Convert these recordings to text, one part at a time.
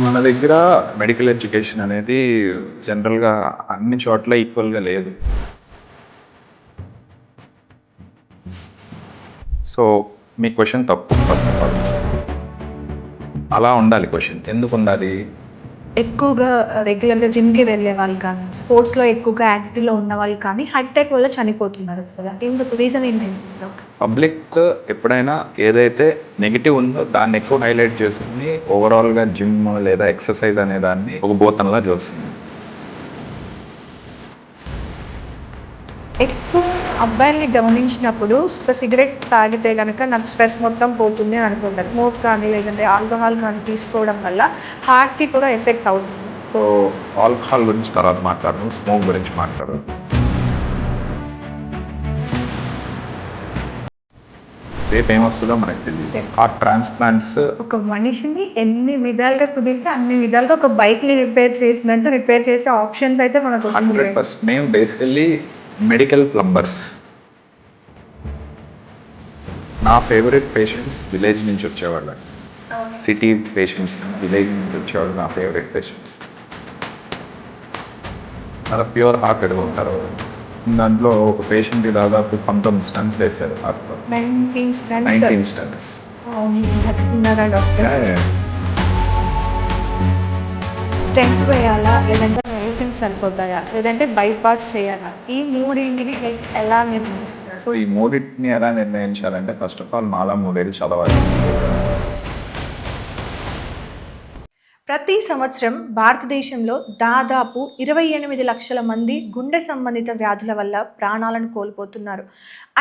మన దగ్గర medical education అనేది జనరల్‌గా అన్ని చోట్ల ఈక్వల్‌గా లేదు. సో, మీ క్వెషన్ తప్పు ఫస్ట్ ఆఫ్ ఆల్. అలా ఉండాలి క్వెషన్. ఎందుకుండాలి? ఎక్కువగా రెగ్యులర్‌గా జిమ్‌కి వెళ్ళేవాళ్ళు కానీ, స్పోర్ట్స్‌లో ఎక్కువగా యాక్టివ్‌లో ఉన్నవాళ్ళు కానీ, హార్ట్ అటాక్ వల్ల చనిపోతున్నారు కదా! ఎందుకు? రీజన్ ఏంటండి? పబ్లిక్ ఎప్పుడైనా ఏదైతే నెగెటివ్ ఉందో దాన్ని ఎక్కువ హైలైట్ చేసుకొని ఓవరాల్‌గా జిమ్ లేదా ఎక్సర్సైజ్ అనే దాన్ని ఒక భూతంలా చూస్తుంది. ఎక్కువ అబ్బాయిల్ని గమనించినప్పుడు సిగరెట్ తాగితే గనక నాకు స్ట్రెస్ మొత్తం పోతుంది అని అనుకుంటారు. స్మోక్ కానీ, లేదంటే ఆల్కహాల్ కానీ తీసుకోవడం వల్ల హార్ట్‌కి కూడా ఎఫెక్ట్ అవుతుంది. సో, ఆల్కహాల్ గురించి తర్వాత మాట్లాడదాం. స్మోక్ గురించి మాట్లాడదాం. రేపు ఏమొస్తుందో మనకు తెలియదు. హార్ట్ ట్రాన్స్‌ప్లాంట్స్ ఒక మనిషిని ఎన్ని విధాలుగా కుదిరితే అన్ని విధాలుగా ఒక బైక్‌ని రిపేర్ చేసినట్టు రిపేర్ చేసే ఆప్షన్స్ అయితే మనకు వస్తున్నాయి. 100%. మేము బేసికల్లీ మెడికల్ ప్లంబర్స్. నా ఫేవరెట్ పేషెంట్స్ విలేజ్ నుంచి వచ్చేవాళ్ళు. సిటీ పేషెంట్స్ విలేజ్ నుంచి వచ్చేవాళ్ళు నా ఫేవరెట్ పేషెంట్స్. చాలా ప్యూర్ హార్టెడ్ ఉంటారు. దాంట్లో ఒక పేషెంట్‌కి దాదాపు 19 స్టంట్స్ వేశారు హార్ట్‌లో. 19 స్టంట్స్. 19 స్టంట్స్. ఉన్నారా డాక్టర్? స్టెంట్ వేయాలా? లేదంటే మెడిసిన్స్ సరిపోతాయా? లేదంటే బైపాస్ చేయాలా? ఈ మూడింటిని ఎలా నిర్ణయిస్తారు? సో, ఈ మూడింటిని ఎలా నిర్ణయించాలంటే ఫస్ట్ ఆఫ్ ఆల్ మాలా 3 ఏళ్ళు చదవాలి. ప్రతి సంవత్సరం భారతదేశంలో దాదాపు 28 లక్షల మంది గుండె సంబంధిత వ్యాధుల వల్ల ప్రాణాలను కోల్పోతున్నారు.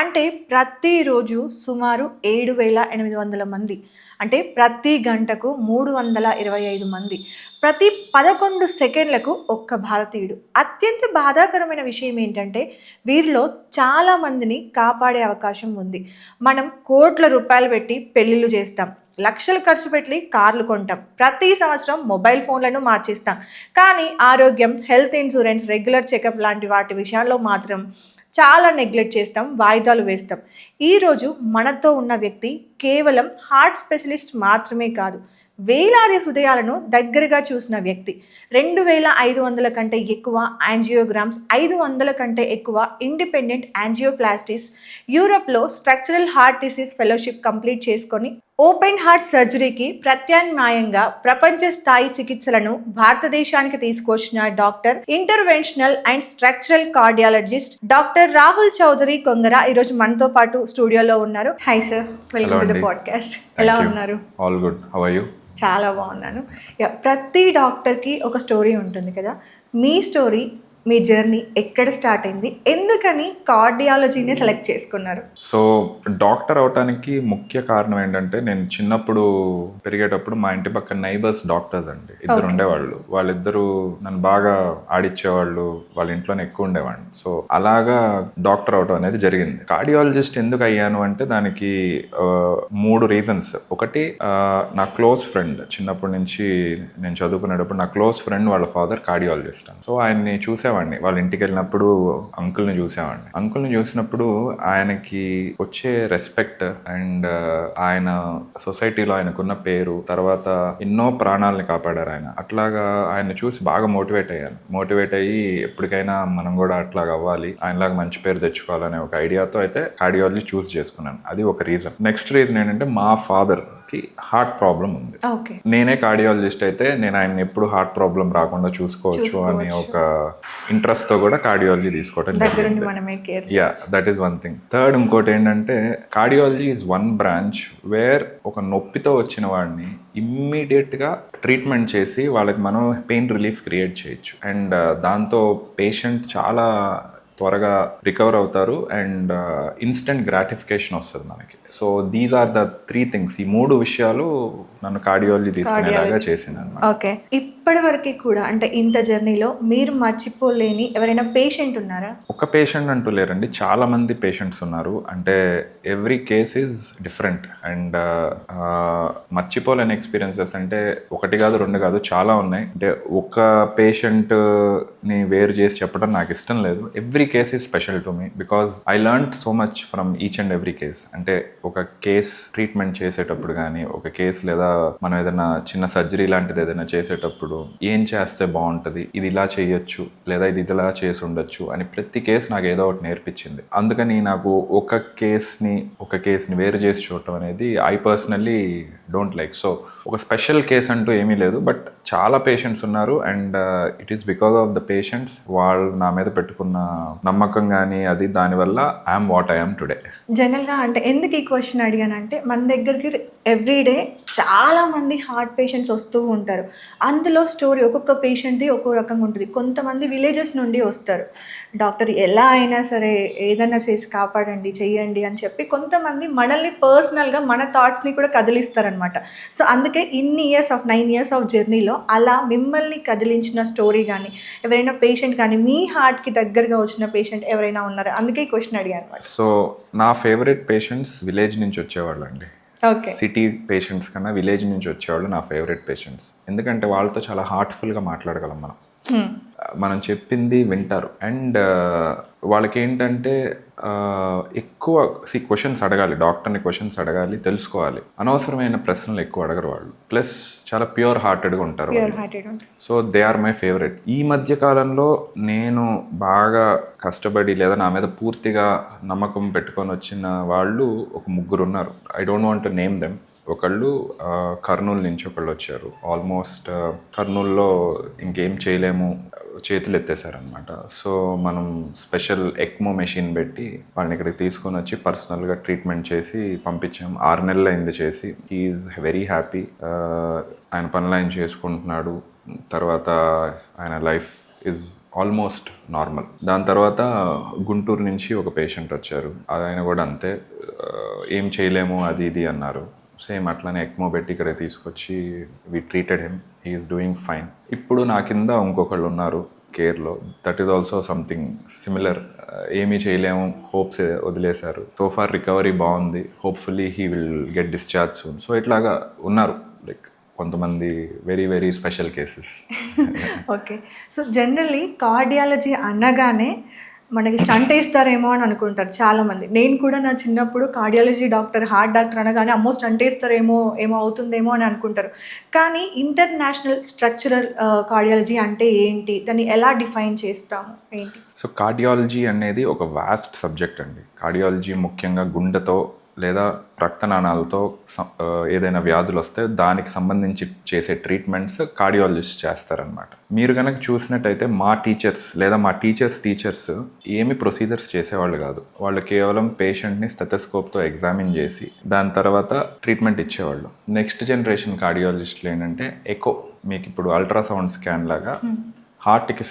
అంటే ప్రతిరోజు సుమారు 7,800 మంది, అంటే ప్రతి గంటకు 325 మంది, ప్రతి 11 సెకండ్లకు ఒక్క భారతీయుడు. అత్యంత బాధాకరమైన విషయం ఏంటంటే వీరిలో చాలామందిని కాపాడే అవకాశం ఉంది. మనం కోట్ల రూపాయలు పెట్టి పెళ్ళిళ్ళు చేస్తాం, లక్షలు ఖర్చు పెట్టి కార్లు కొంటాం, ప్రతి సంవత్సరం మొబైల్ ఫోన్లను మార్చేస్తాం. కానీ ఆరోగ్యం, హెల్త్ ఇన్సూరెన్స్, రెగ్యులర్ చెకప్ లాంటి వాటి విషయాల్లో మాత్రం చాలా నెగ్లెక్ట్ చేస్తాం, వాయిదాలు వేస్తాం. ఈరోజు మనతో ఉన్న వ్యక్తి కేవలం హార్ట్ స్పెషలిస్ట్ మాత్రమే కాదు, వేలాది హృదయాలను దగ్గరగా చూసిన వ్యక్తి. 2,500 కంటే ఎక్కువ యాంజియోగ్రామ్స్, 500 కంటే ఎక్కువ ఇండిపెండెంట్ యాంజియోప్లాస్టీస్, యూరప్లో structural heart disease fellowship complete చేసుకొని ఓపెన్ హార్ట్ సర్జరీకి ప్రత్యామ్నాయంగా ప్రపంచ స్థాయి చికిత్సలను భారతదేశానికి తీసుకొచ్చిన doctor, interventional and structural cardiologist doctor Rahul Chowdary Kongara ఈరోజు మనతో పాటు స్టూడియోలో ఉన్నారు. Hi sir, welcome to the podcast. ఎలా ఉన్నారు? All good. How are you? చాలా బాగున్నాను. ప్రతి డాక్టర్కి ఒక స్టోరీ ఉంటుంది కదా. మీ స్టోరీ, మీ జర్నీ ఎక్కడ స్టార్ట్ అయింది? ఎందుకని కార్డియాలజీని సెలెక్ట్ చేసుకున్నారు? సో, డాక్టర్ అవటానికి ముఖ్య కారణం ఏంటంటే నేను చిన్నప్పుడు పెరిగేటప్పుడు మా ఇంటి పక్కన నైబర్స్ డాక్టర్స్ అండి, ఇద్దరు ఉండేవాళ్ళు. వాళ్ళిద్దరూ నన్ను బాగా ఆడిచ్చేవాళ్ళు, వాళ్ళ ఇంట్లోనే ఎక్కువ ఉండేవాడిని. సో అలాగా డాక్టర్ అవటం అనేది జరిగింది. కార్డియాలజిస్ట్ ఎందుకు అయ్యాను అంటే దానికి 3 రీజన్స్. ఒకటి, నా క్లోజ్ ఫ్రెండ్, చిన్నప్పటి నుంచి నేను చదువుకునేటప్పుడు నా క్లోజ్ ఫ్రెండ్ వాళ్ళ ఫాదర్ కార్డియాలజిస్ట్. సో ఆయన్ని చూసేవాడిని. వాళ్ళ ఇంటికి వెళ్ళినప్పుడు అంకుల్ని చూసినప్పుడు ఆయనకి వచ్చే రెస్పెక్ట్ అండ్ ఆయన సొసైటీలో ఆయనకున్న పేరు, తర్వాత ఎన్నో ప్రాణాలని కాపాడారు ఆయన. అట్లాగా ఆయన్ని చూసి బాగా మోటివేట్ అయ్యి ఎప్పటికైనా మనం కూడా అట్లాగా అవ్వాలి, ఆయనలాగా మంచి పేరు తెచ్చుకోవాలనే ఒక ఐడియాతో అయితే కార్డియాలజీ చూస్ చేసుకున్నాను. అది ఒక రీజన్. నెక్స్ట్ రీజన్ ఏంటంటే మా ఫాదర్ కి హార్ట్ ప్రాబ్లం ఉంది. నేనే కార్డియాలజిస్ట్ అయితే నేను ఆయన ఎప్పుడు హార్ట్ ప్రాబ్లం రాకుండా చూసుకోవచ్చు అని ఒక ఇంట్రెస్ట్ తో కూడా కార్డియాలజీ తీసుకోవడం. Yeah, that is one thing. Third, ఇంకోటి ఏంటంటే cardiology is one branch where ఒక నొప్పితో వచ్చిన వాడిని ఇమ్మీడియట్ గా ట్రీట్మెంట్ చేసి వాళ్ళకి మనం పెయిన్ రిలీఫ్ క్రియేట్ చేయొచ్చు. అండ్ దాంతో పేషెంట్ చాలా త్వరగా రికవర్ అవుతారు అండ్ ఇన్స్టెంట్ గ్రాటిఫికేషన్ వస్తుంది మనకి. So these are the 3 things. ఈ 3 విషయాలు నన్ను కార్డియాలజీ తీసుకునేలాగా చేసింది అన్నమాట. ఓకే, ఇప్పటి వరకు కూడా అంటే ఇంత జర్నీలో మీరు మర్చిపోలేని ఎవరైనా పేషెంట్ ఉన్నారా? ఒక పేషెంట్ అంటూ లేరండి, చాలా మంది పేషెంట్స్ ఉన్నారు. అంటే every case is different and మర్చిపోలేని ఎక్స్పీరియన్సెస్ అంటే 1 కాదు 2 కాదు చాలా ఉన్నాయి. అంటే ఒక పేషెంట్ని వేరు చేసి చెప్పడం నాకు ఇష్టం లేదు. Every case is special to me because I learn so much from each and every case. అంటే ఒక కేస్ ట్రీట్మెంట్ చేసేటప్పుడు కానీ, ఒక కేస్ లేదా మనం ఏదైనా చిన్న సర్జరీ లాంటిది ఏదైనా చేసేటప్పుడు ఏం చేస్తే బాగుంటుంది, ఇది ఇలా చేయొచ్చు లేదా ఇది ఇలా చేసి ఉండొచ్చు అని ప్రతి కేసు నాకు ఏదో ఒకటి నేర్పించింది. అందుకని నాకు ఒక కేస్ని వేరు చేసి చూడటం అనేది I personally don't like. So ఒక స్పెషల్ కేస్ అంటూ ఏమీ లేదు, బట్ చాలా పేషెంట్స్ ఉన్నారు and it is because of the patients. వాళ్ళు నా మీద పెట్టుకున్న నమ్మకం కానీ అది దానివల్ల ఐఎమ్ వాట్ ఐఎమ్ టుడే. జనరల్గా అంటే ఎందుకు ఈ క్వశ్చన్ అడిగానంటే, మన దగ్గరికి ఎవ్రీడే చాలా మంది హార్ట్ పేషెంట్స్ వస్తూ ఉంటారు. అందులో స్టోరీ ఒక్కొక్క పేషెంట్ది ఒక్కో రకంగా ఉంటుంది. కొంతమంది విలేజెస్ నుండి వస్తారు, డాక్టర్ ఎలా అయినా సరే ఏదైనా చేసి కాపాడండి చెయ్యండి అని చెప్పి కొంతమంది మనల్ని పర్సనల్గా మన థాట్స్ని కూడా కదిలిస్తారనమాట. సో అందుకే ఇన్ని ఇయర్స్ ఆఫ్ 9 years ఆఫ్ జర్నీలో అలా మిమ్మల్ని కదిలించిన స్టోరీ కానీ, ఎవరైనా పేషెంట్ కానీ, మీ హార్ట్కి దగ్గరగా వచ్చిన పేషెంట్ ఎవరైనా ఉన్నారా? అందుకే ఈ క్వశ్చన్ అడిగాను అనమాట. సో నా ఫేవరెట్ పేషెంట్స్ విలేజ్ నుంచి వచ్చేవాళ్ళు అండి. ఓకే. సిటీ పేషెంట్స్ కన్నా విలేజ్ నుంచి వచ్చేవాళ్ళు నా ఫేవరెట్ పేషెంట్స్. ఎందుకంటే వాళ్ళతో చాలా హార్ట్ఫుల్గా మాట్లాడగలం మనం చెప్పింది వింటారు. అండ్ వాళ్ళకి ఏంటంటే ఎక్కువ క్వశ్చన్స్ అడగాలి, డాక్టర్ని క్వశ్చన్స్ అడగాలి, తెలుసుకోవాలి. అనవసరమైన ప్రశ్నలు ఎక్కువ అడగరు వాళ్ళు. ప్లస్ చాలా ప్యూర్ హార్టెడ్గా ఉంటారు. So they are my favourite. ఈ మధ్య కాలంలో నేను బాగా కష్టపడి లేదా నా మీద పూర్తిగా నమ్మకం పెట్టుకొని వచ్చిన వాళ్ళు ఒక 3 ఉన్నారు. I don't want to name them. ఒకళ్ళు కర్నూలు నుంచి ఒకళ్ళు వచ్చారు. ఆల్మోస్ట్ కర్నూలులో ఇంకేం చేయలేము, చేతులు ఎత్తేసారనమాట. సో మనం స్పెషల్ ఎక్మో మెషిన్ పెట్టి వాళ్ళని ఇక్కడికి తీసుకొని వచ్చి పర్సనల్గా ట్రీట్మెంట్ చేసి పంపించాం. 6 నెలలు అయింది చేసి. He is very happy. ఆయన పనులు ఆయన చేసుకుంటున్నాడు. తర్వాత ఆయన లైఫ్ ఈజ్ ఆల్మోస్ట్ నార్మల్. దాని తర్వాత గుంటూరు నుంచి ఒక పేషెంట్ వచ్చారు. ఆయన కూడా అంతే, ఏం చేయలేము అది ఇది అన్నారు. సేమ్ అట్లనే ఎక్మో పెట్టి ఇక్కడ తీసుకొచ్చి we treated him. He is doing fine. ఇప్పుడు నా కింద ఇంకొకళ్ళు ఉన్నారు కేర్లో. That is also something similar. ఏమీ చేయలేము, హోప్స్ వదిలేశారు. సో ఫార్ రికవరీ బాగుంది. Hopefully he will get discharge soon. So ఇట్లాగా ఉన్నారు లైక్ కొంతమంది very very special cases. Okay. So generally cardiology అనగానే మనకి స్టంట్ వేస్తారేమో అని అనుకుంటారు చాలామంది. నేను కూడా నా చిన్నప్పుడు కార్డియాలజీ డాక్టర్, హార్ట్ డాక్టర్ అనగానే అమ్మో స్టంట్ వేస్తారేమో, ఏమో అవుతుందేమో అని అనుకుంటారు. కానీ ఇంటర్నేషనల్ స్ట్రక్చరల్ కార్డియాలజీ అంటే ఏంటి, దాన్ని ఎలా డిఫైన్ చేస్తాము ఏంటి? సో కార్డియాలజీ అనేది ఒక వాస్ట్ సబ్జెక్ట్ అండి. కార్డియాలజీ ముఖ్యంగా గుండెతో లేదా రక్తనాళాలతో ఏదైనా వ్యాధులు వస్తే దానికి సంబంధించి చేసే ట్రీట్మెంట్స్ కార్డియాలజిస్ట్ చేస్తారనమాట. మీరు కనుక చూసినట్టయితే మా టీచర్స్ లేదా మా టీచర్స్ ఏమి ప్రొసీజర్స్ చేసేవాళ్ళు కాదు. వాళ్ళు కేవలం పేషెంట్ని స్టెథోస్కోప్తో ఎగ్జామిన్ చేసి దాని తర్వాత ట్రీట్మెంట్ ఇచ్చేవాళ్ళు. నెక్స్ట్ జనరేషన్ కార్డియాలజిస్టులు ఏంటంటే ఎకో, మీకు ఇప్పుడు అల్ట్రాసౌండ్ స్కాన్ లాగా హార్ట్కి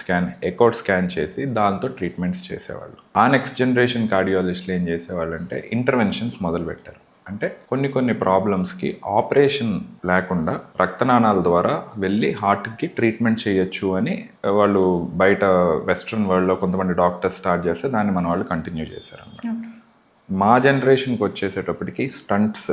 ఎకోడ్ స్కాన్ చేసి దాంతో ట్రీట్మెంట్స్ చేసేవాళ్ళు. ఆ నెక్స్ట్ జనరేషన్ కార్డియాలజిస్టులు ఏం చేసేవాళ్ళు అంటే ఇంటర్వెన్షన్స్ మొదలుపెట్టారు. అంటే కొన్ని ప్రాబ్లమ్స్కి ఆపరేషన్ లేకుండా రక్తనాళాల ద్వారా వెళ్ళి హార్ట్కి ట్రీట్మెంట్ చేయొచ్చు అని వాళ్ళు బయట వెస్ట్రన్ వరల్డ్లో కొంతమంది డాక్టర్స్ స్టార్ట్ చేస్తే దాన్ని మన వాళ్ళు కంటిన్యూ చేశారన్నమాట. మా జనరేషన్కి వచ్చేసేటప్పటికి స్టంట్స్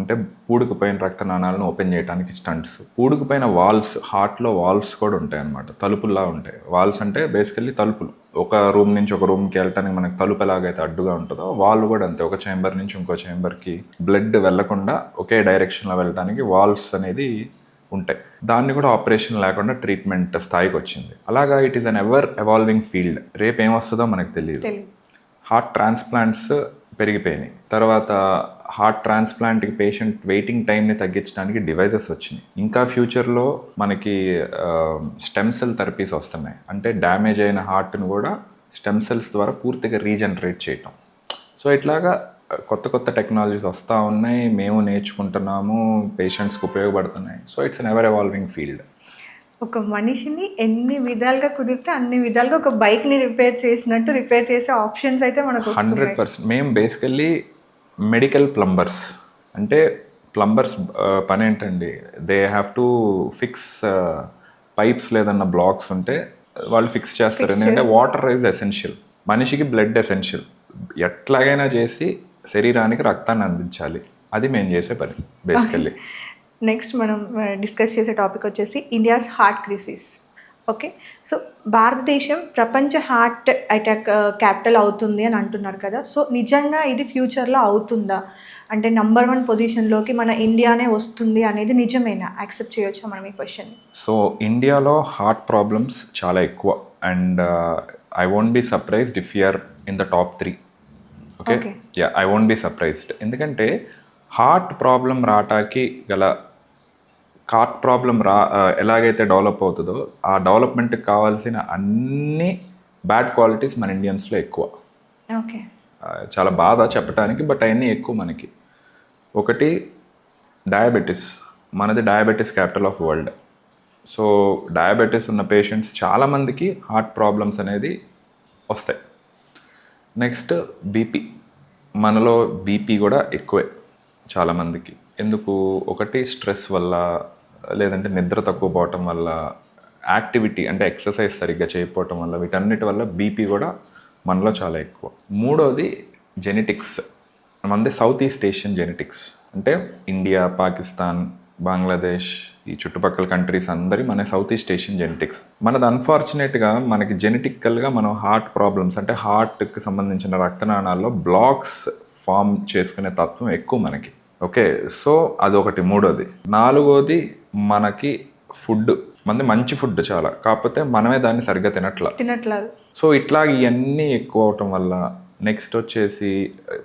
అంటే పూడుకుపోయిన రక్తనాళాలను ఓపెన్ చేయడానికి స్టంట్స్, పూడుకుపోయిన వాల్వ్స్, హార్ట్లో వాల్వ్స్ కూడా ఉంటాయి అన్నమాట, తలుపుల్లా ఉంటాయి. వాల్వ్స్ అంటే బేసికల్లీ తలుపులు. ఒక రూమ్ నుంచి ఒక రూమ్కి వెళ్ళటానికి మనకి తలుపు ఎలాగైతే అడ్డుగా ఉంటుందో వాల్వ్ కూడా అంతే. ఒక చేంబర్ నుంచి ఇంకో చేంబర్కి బ్లడ్ వెళ్లకుండా ఒకే డైరెక్షన్లో వెళ్ళడానికి వాల్వ్స్ అనేది ఉంటాయి. దాన్ని కూడా ఆపరేషన్ లేకుండా ట్రీట్మెంట్ స్థాయికి వచ్చింది. అలాగా it is an ever evolving field. రేపు ఏమొస్తుందో మనకు తెలియదు. హార్ట్ ట్రాన్స్ప్లాంట్స్ పెరిగిపోయినాయి. తర్వాత హార్ట్ ట్రాన్స్ప్లాంట్కి పేషెంట్ వెయిటింగ్ టైంని తగ్గించడానికి డివైజెస్ వచ్చినాయి. ఇంకా ఫ్యూచర్లో మనకి స్టెమ్ సెల్ థెరపీస్ వస్తున్నాయి. అంటే డ్యామేజ్ అయిన హార్ట్ని కూడా స్టెమ్ సెల్స్ ద్వారా పూర్తిగా రీజనరేట్ చేయటం. సో ఇట్లాగా కొత్త టెక్నాలజీస్ వస్తూ ఉన్నాయి, మేము నేర్చుకుంటున్నాము, పేషెంట్స్కి ఉపయోగపడుతున్నాయి. So it's an ever evolving field. ఒక మనిషిని ఎన్ని విధాలుగా కుదిరితే అన్ని విధాలుగా ఒక బైక్ని రిపేర్ చేసినట్టు రిపేర్ చేసే ఆప్షన్స్ అయితే మనకు 100%. మేము బేసికల్లీ మెడికల్ ప్లంబర్స్. అంటే ప్లంబర్స్ పని ఏంటండి, they have to fix pipes లేదన్న బ్లాక్స్ ఉంటే వాళ్ళు ఫిక్స్ చేస్తారు. ఎందుకంటే వాటర్ ఈజ్ ఎసెన్షియల్, మనిషికి బ్లడ్ ఎసెన్షియల్. ఎట్లాగైనా చేసి శరీరానికి రక్తాన్ని అందించాలి, అది మేము చేసే పని బేసికల్లీ. నెక్స్ట్ మనం డిస్కస్ చేసే టాపిక్ వచ్చేసి India's heart crisis. Okay. So భారతదేశం ప్రపంచ హార్ట్ అటాక్ క్యాపిటల్ అవుతుంది అని అంటున్నారు కదా! సో నిజంగా ఇది ఫ్యూచర్‌లో అవుతుందా? అంటే నంబర్ 1 పొజిషన్‌లోకి మన ఇండియానే వస్తుంది అనేది నిజమేనా? యాక్సెప్ట్ చేయొచ్చా మనం ఈ క్వెషన్‌ని? సో ఇండియాలో హార్ట్ ప్రాబ్లమ్స్ చాలా ఎక్కువ and I won't be surprised if you're in the top 3. Okay, Okay. Yeah, I won't be surprised. ఎందుకంటే హార్ట్ ప్రాబ్లం రావటానికి గల ఎలాగైతే డెవలప్ అవుతుందో ఆ డెవలప్మెంట్కి కావాల్సిన అన్ని బ్యాడ్ క్వాలిటీస్ మన ఇండియన్స్లో ఎక్కువ. ఓకే. చాలా బాధ చెప్పడానికి, బట్ అవన్నీ ఎక్కువ మనకి. ఒకటి డయాబెటీస్. మనది diabetes capital of world. So diabetes ఉన్న పేషెంట్స్ చాలామందికి హార్ట్ ప్రాబ్లమ్స్ అనేది వస్తాయి. Next BP. మనలో బీపీ కూడా ఎక్కువే చాలామందికి. ఎందుకు? ఒకటి స్ట్రెస్ వల్ల, లేదంటే నిద్ర తక్కువ పోవటం వల్ల, యాక్టివిటీ అంటే ఎక్సర్సైజ్ సరిగ్గా చేయకపోవటం వల్ల, వీటన్నిటి వల్ల బీపీ కూడా మనలో చాలా ఎక్కువ. మూడోది జెనెటిక్స్. మనది సౌత్ ఈస్ట్ ఏషియన్ జెనెటిక్స్. అంటే ఇండియా, పాకిస్తాన్, బంగ్లాదేశ్, ఈ చుట్టుపక్కల కంట్రీస్ అందరి మన సౌత్ ఈస్ట్ ఏషియన్ జెనెటిక్స్. మనది అన్ఫార్చునేట్గా మనకి జెనెటికల్గా మనం హార్ట్ ప్రాబ్లమ్స్ అంటే హార్ట్కి సంబంధించిన రక్తనాళాల్లో బ్లాక్స్ ఫామ్ చేసుకునే తత్వం ఎక్కువ మనకి. ఓకే, సో అదొకటి. మూడోది. నాలుగోది మనకి ఫుడ్. మనది మంచి ఫుడ్ చాలా, కాకపోతే మనమే దాన్ని సరిగ్గా తినట్లేదు. సో ఇట్లా ఇవన్నీ ఎక్కువ అవటం వల్ల. నెక్స్ట్ వచ్చేసి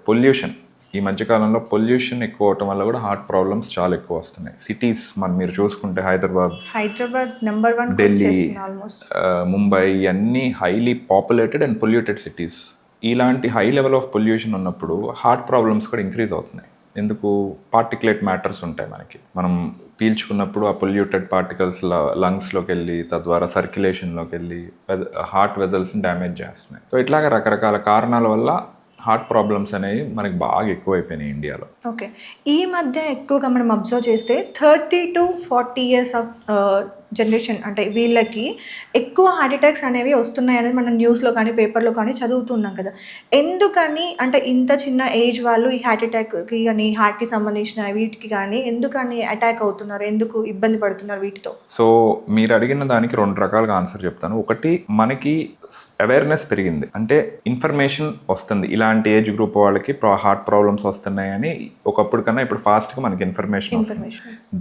పొల్యూషన్. ఈ మధ్యకాలంలో పొల్యూషన్ ఎక్కువ అవటం వల్ల కూడా హార్ట్ ప్రాబ్లమ్స్ చాలా ఎక్కువ వస్తున్నాయి. సిటీస్ మీరు చూసుకుంటే హైదరాబాద్ నెంబర్ 1 ఢిల్లీ, ఆల్మోస్ట్. ముంబై, ఇవన్నీ highly populated and polluted cities. ఇలాంటి హై లెవెల్ ఆఫ్ పొల్యూషన్ ఉన్నప్పుడు హార్ట్ ప్రాబ్లమ్స్ కూడా ఇంక్రీజ్ అవుతున్నాయి. ఎందుకు? పార్టికులేట్ మ్యాటర్స్ ఉంటాయి మనకి. మనం పీల్చుకున్నప్పుడు ఆ పొల్యూటెడ్ పార్టికల్స్ లంగ్స్లోకి వెళ్ళి, తద్వారా సర్క్యులేషన్లోకి వెళ్ళి హార్ట్ వెజల్స్ని డ్యామేజ్ చేస్తున్నాయి. సో ఇట్లాగా రకరకాల కారణాల వల్ల హార్ట్ ప్రాబ్లమ్స్ అనేవి మనకి బాగా ఎక్కువైపోయినాయి ఇండియాలో. ఓకే. ఈ మధ్య ఎక్కువగా మనం అబ్జర్వ్ చేస్తే 30 to 40 ఇయర్స్ ఆఫ్ జనరేషన్ అంటే వీళ్ళకి ఎక్కువ హార్ట్ అటాక్స్ అనేవి వస్తున్నాయి అనేది మనం న్యూస్లో కానీ పేపర్లో కానీ చదువుతున్నాం కదా. ఎందుకని అంటే ఇంత చిన్న ఏజ్ వాళ్ళు ఈ హార్ట్ అటాక్కి కానీ హార్ట్కి సంబంధించిన వీటికి కానీ ఎందుకని అటాక్ అవుతున్నారు? ఎందుకు ఇబ్బంది పడుతున్నారు వీటితో? సో మీరు అడిగిన దానికి 2 రకాలుగా ఆన్సర్ చెప్తాను. ఒకటి, మనకి అవేర్నెస్ పెరిగింది, అంటే ఇన్ఫర్మేషన్ వస్తుంది ఇలాంటి ఏజ్ గ్రూప్ వాళ్ళకి హార్ట్ ప్రాబ్లమ్స్ వస్తున్నాయని. ఒకప్పుడు కన్నా ఇప్పుడు ఫాస్ట్గా మనకి ఇన్ఫర్మేషన్ వస్తుంది,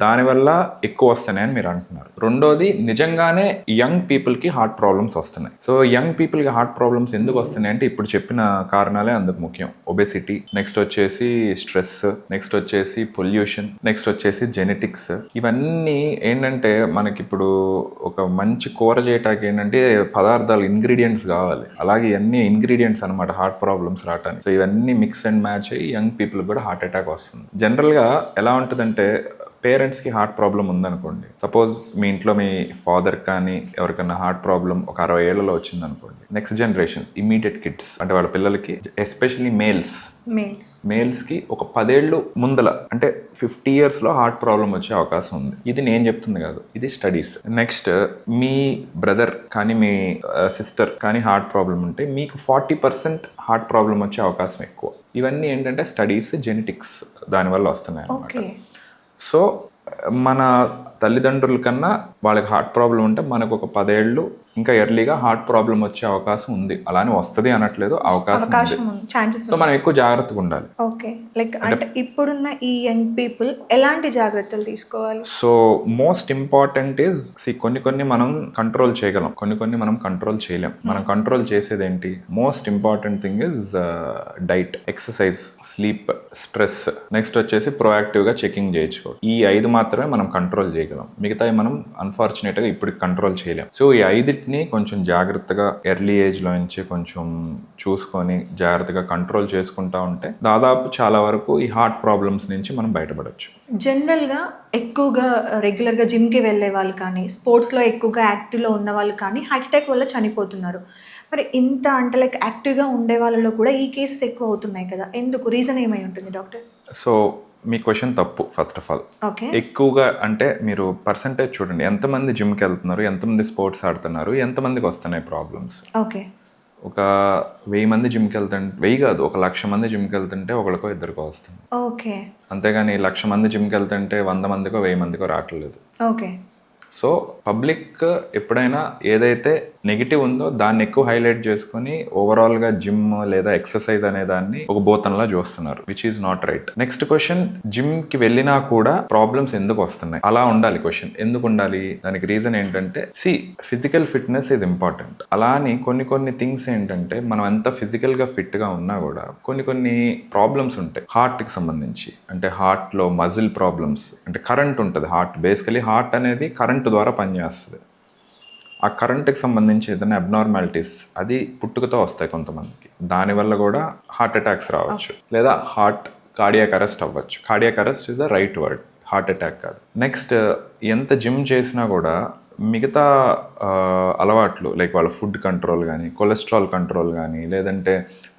దానివల్ల ఎక్కువ వస్తున్నాయని మీరు అంటున్నారు. రెండోది, నిజంగానే యంగ్ పీపుల్కి హార్ట్ ప్రాబ్లమ్స్ వస్తున్నాయి. సో యంగ్ పీపుల్కి హార్ట్ ప్రాబ్లమ్స్ ఎందుకు వస్తున్నాయి అంటే ఇప్పుడు చెప్పిన కారణాలే అందుకు ముఖ్యం. ఒబెసిటీ, నెక్స్ట్ వచ్చేసి స్ట్రెస్, నెక్స్ట్ వచ్చేసి పొల్యూషన్, నెక్స్ట్ వచ్చేసి జెనెటిక్స్. ఇవన్నీ ఏంటంటే మనకి ఇప్పుడు ఒక మంచి కూర చేయటానికి ఏంటంటే పదార్థాలు, ఇంగ్రీడియంట్స్ కావాలి. అలాగే ఇవన్నీ ఇంగ్రీడియంట్స్ అనమాట హార్ట్ ప్రాబ్లమ్స్ రావడానికి. సో ఇవన్నీ మిక్స్ అండ్ మ్యాచ్ అయ్యి యంగ్ పీపుల్ కూడా హార్ట్ అటాక్ వస్తుంది. జనరల్గా ఎలా ఉంటుందంటే, పేరెంట్స్కి హార్ట్ ప్రాబ్లం ఉందనుకోండి, సపోజ్ మీ ఇంట్లో మీ ఫాదర్ కానీ ఎవరికైనా హార్ట్ ప్రాబ్లం ఒక 60 ఏళ్లలో వచ్చిందనుకోండి, నెక్స్ట్ జనరేషన్ ఇమ్మీడియట్ కిడ్స్ అంటే వాళ్ళ పిల్లలకి, ఎస్పెషల్లీ మేల్స్కి ఒక 10 ఏళ్ళు ముందల అంటే 50 ఇయర్స్లో హార్ట్ ప్రాబ్లం వచ్చే అవకాశం ఉంది. ఇది నేను చెప్తుంది కాదు, ఇది స్టడీస్. నెక్స్ట్, మీ బ్రదర్ కానీ మీ సిస్టర్ కానీ హార్ట్ ప్రాబ్లం ఉంటే మీకు 40% హార్ట్ ప్రాబ్లం వచ్చే అవకాశం ఎక్కువ. ఇవన్నీ ఏంటంటే స్టడీస్, జెనెటిక్స్ దానివల్ల వస్తున్నాయి అన్నమాట. సో మన తల్లిదండ్రుల కన్నా వాళ్ళకి హార్ట్ ప్రాబ్లం ఉంటే మనకు ఒక 10 ఏళ్ళు ఇంకా ఎర్లీగా హార్ట్ ప్రాబ్లం వచ్చే అవకాశం ఉంది. అలానే వస్తుంది అనట్లేదు, అవకాశం ఉంది. సో మనం ఎక్కువ జాగ్రత్తగా ఉండాలి. ఓకే, లైక్ అంటే ఇప్పుడున్న ఈ యంగ్ పీపుల్ ఎలాంటి జాగ్రత్తలు తీసుకోవాలి? సో మోస్ట్ ఇంపార్టెంట్ ఈజ్ కొన్ని మనం కంట్రోల్ చేయగలం, కొన్ని మనం కంట్రోల్ చేయలేం. మనం కంట్రోల్ చేసేది ఏంటి? Most important thing is diet, exercise, sleep, stress, next వచ్చేసి ప్రోయాక్టివ్గా చెకింగ్ చేయించుకోవడం. ఈ 5 మాత్రమే మనం కంట్రోల్ చేయగలం. మిగతాయి మనం అన్ఫార్చునేట్గా ఇప్పుడు కంట్రోల్ చేయలేం. సో ఈ 5 కొంచెం జాగ్రత్తగా ఎర్లీ ఏజ్లో నుంచి కొంచెం చూసుకొని జాగ్రత్తగా కంట్రోల్ చేసుకుంటా ఉంటే దాదాపు చాలా వరకు ఈ హార్ట్ ప్రాబ్లమ్స్ నుంచి మనం బయటపడవచ్చు. జనరల్గా ఎక్కువగా రెగ్యులర్గా జిమ్కి వెళ్ళే వాళ్ళు కానీ, స్పోర్ట్స్లో ఎక్కువగా యాక్టివ్లో ఉన్న వాళ్ళు కానీ హార్ట్ అటాక్ వల్ల చనిపోతున్నారు. మరి ఇంత అంటే లైక్ యాక్టివ్గా ఉండే వాళ్ళలో కూడా ఈ కేసెస్ ఎక్కువ అవుతున్నాయి కదా, ఎందుకు? రీజన్ ఏమై ఉంటుంది డాక్టర్? సో మీ క్వశ్చన్ తప్పు. ఫస్ట్ ఆఫ్ ఆల్, ఎక్కువగా అంటే మీరు పర్సంటేజ్ చూడండి, ఎంతమంది జిమ్కి వెళ్తున్నారు, ఎంతమంది స్పోర్ట్స్ ఆడుతున్నారు, ఎంతమందికి వస్తున్నాయి ప్రాబ్లమ్స్. ఓకే, ఒక 1000 మంది జిమ్కి వెళ్తుంటే, 1000 కాదు, 1,00,000 మంది జిమ్కి వెళ్తుంటే ఒకరికో ఇద్దరికో వస్తుంది. ఓకే, అంతేగాని 1,00,000 మంది జిమ్కి వెళ్తుంటే 100 మందికో 1000 మందికో రావట్లేదు. ఓకే, సో పబ్లిక్ ఎప్పుడైనా ఏదైతే నెగిటివ్ ఉందో దాన్ని ఎక్కువ హైలైట్ చేసుకుని ఓవరాల్గా జిమ్ లేదా ఎక్సర్సైజ్ అనే దాన్ని ఒక బోతంలా చూస్తున్నారు, which is not right. Next question, జిమ్కి వెళ్ళినా కూడా ప్రాబ్లమ్స్ ఎందుకు వస్తున్నాయి? అలా ఉండాలి క్వశ్చన్. ఎందుకు ఉండాలి? దానికి రీజన్ ఏంటంటే, ఫిజికల్ ఫిట్నెస్ ఈజ్ ఇంపార్టెంట్. అలా అని కొన్ని థింగ్స్ ఏంటంటే, మనం ఎంత ఫిజికల్గా ఫిట్గా ఉన్నా కూడా కొన్ని ప్రాబ్లమ్స్ ఉంటాయి హార్ట్కి సంబంధించి. అంటే హార్ట్లో మజిల్ ప్రాబ్లమ్స్, అంటే కరెంట్ ఉంటుంది. బేసికలీ హార్ట్ అనేది కరెంట్ ద్వారా పనిచేస్తుంది. ఆ కరెంట్కి సంబంధించి ఏదైనా అబ్నార్మాలిటీస్ అది పుట్టుకతో వస్తాయి కొంతమందికి. దానివల్ల కూడా హార్ట్ అటాక్స్ రావచ్చు, లేదా కార్డియాక్ అరెస్ట్ అవ్వచ్చు. Cardiac arrest is the right word, heart attack కాదు. నెక్స్ట్, ఎంత జిమ్ చేసినా కూడా మిగతా అలవాట్లు లైక్ వాళ్ళ ఫుడ్ కంట్రోల్ కానీ, కొలెస్ట్రాల్ కంట్రోల్ కానీ, లేదంటే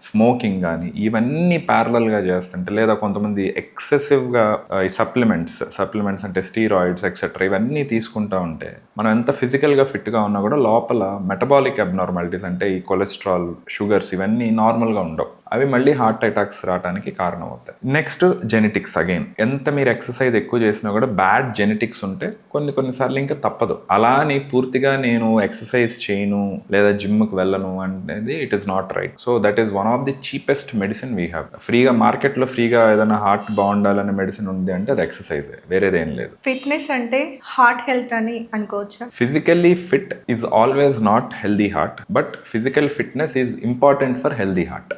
స్మోకింగ్ కానీ, ఇవన్నీ ప్యారలల్గా చేస్తుంటే, లేదా కొంతమంది ఎక్సెసివ్గా ఈ సప్లిమెంట్స్ అంటే స్టీరాయిడ్స్ ఎక్సెట్రా ఇవన్నీ తీసుకుంటా ఉంటే, మనం ఎంత ఫిజికల్గా ఫిట్గా ఉన్నా కూడా లోపల మెటబాలిక్ అబ్నార్మాలిటీస్ అంటే ఈ కొలెస్ట్రాల్, షుగర్స్ ఇవన్నీ నార్మల్గా ఉండవు. అవి మళ్ళీ హార్ట్ అటాక్స్ రావడానికి కారణం అవుతాయి. Next, genetics. అగైన్, ఎంత మీరు ఎక్సర్సైజ్ ఎక్కువ చేసినా కూడా బ్యాడ్ జెనెటిక్స్ ఉంటే కొన్నిసార్లు ఇంకా తప్పదు. అలా అని పూర్తిగా నేను ఎక్సర్సైజ్ చేయను లేదా జిమ్కి వెళ్ళను అనేది it is not right. So that is one of the cheapest medicine we have. ఫ్రీగా మార్కెట్లో ఫ్రీగా ఏదైనా హార్ట్ బాగుండాలనే మెడిసిన్ ఉంది అంటే అది ఎక్సర్సైజ్, వేరేదేం లేదు. ఫిట్నెస్ అంటే హార్ట్ హెల్త్ అని అనుకోవచ్చా? Physically fit is always not healthy heart, but physical fitness is important for healthy heart.